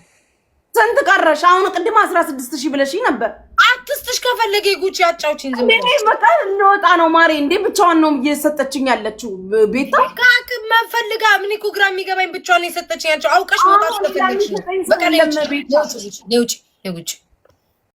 ስንት ቀረሽ? አሁን ቅድም 16,000 ብለሽኝ ነበር። አትስጥሽ ከፈለገ ጉቺ አጫውቺኝ። ዝም ብለሽ እኔ በቃ እንወጣ ነው ማሬ። እንዴ ብቻዋን ነው እየሰጠችኝ ያለችው ቤታ። ካክ መንፈልጋ ምን እኮ ግራ የሚገባኝ ብቻዋን ነው የሰጠችኝ ያለችው። አውቀሽ መውጣት ከፈለግሽ ነው በቃ። ለውጭ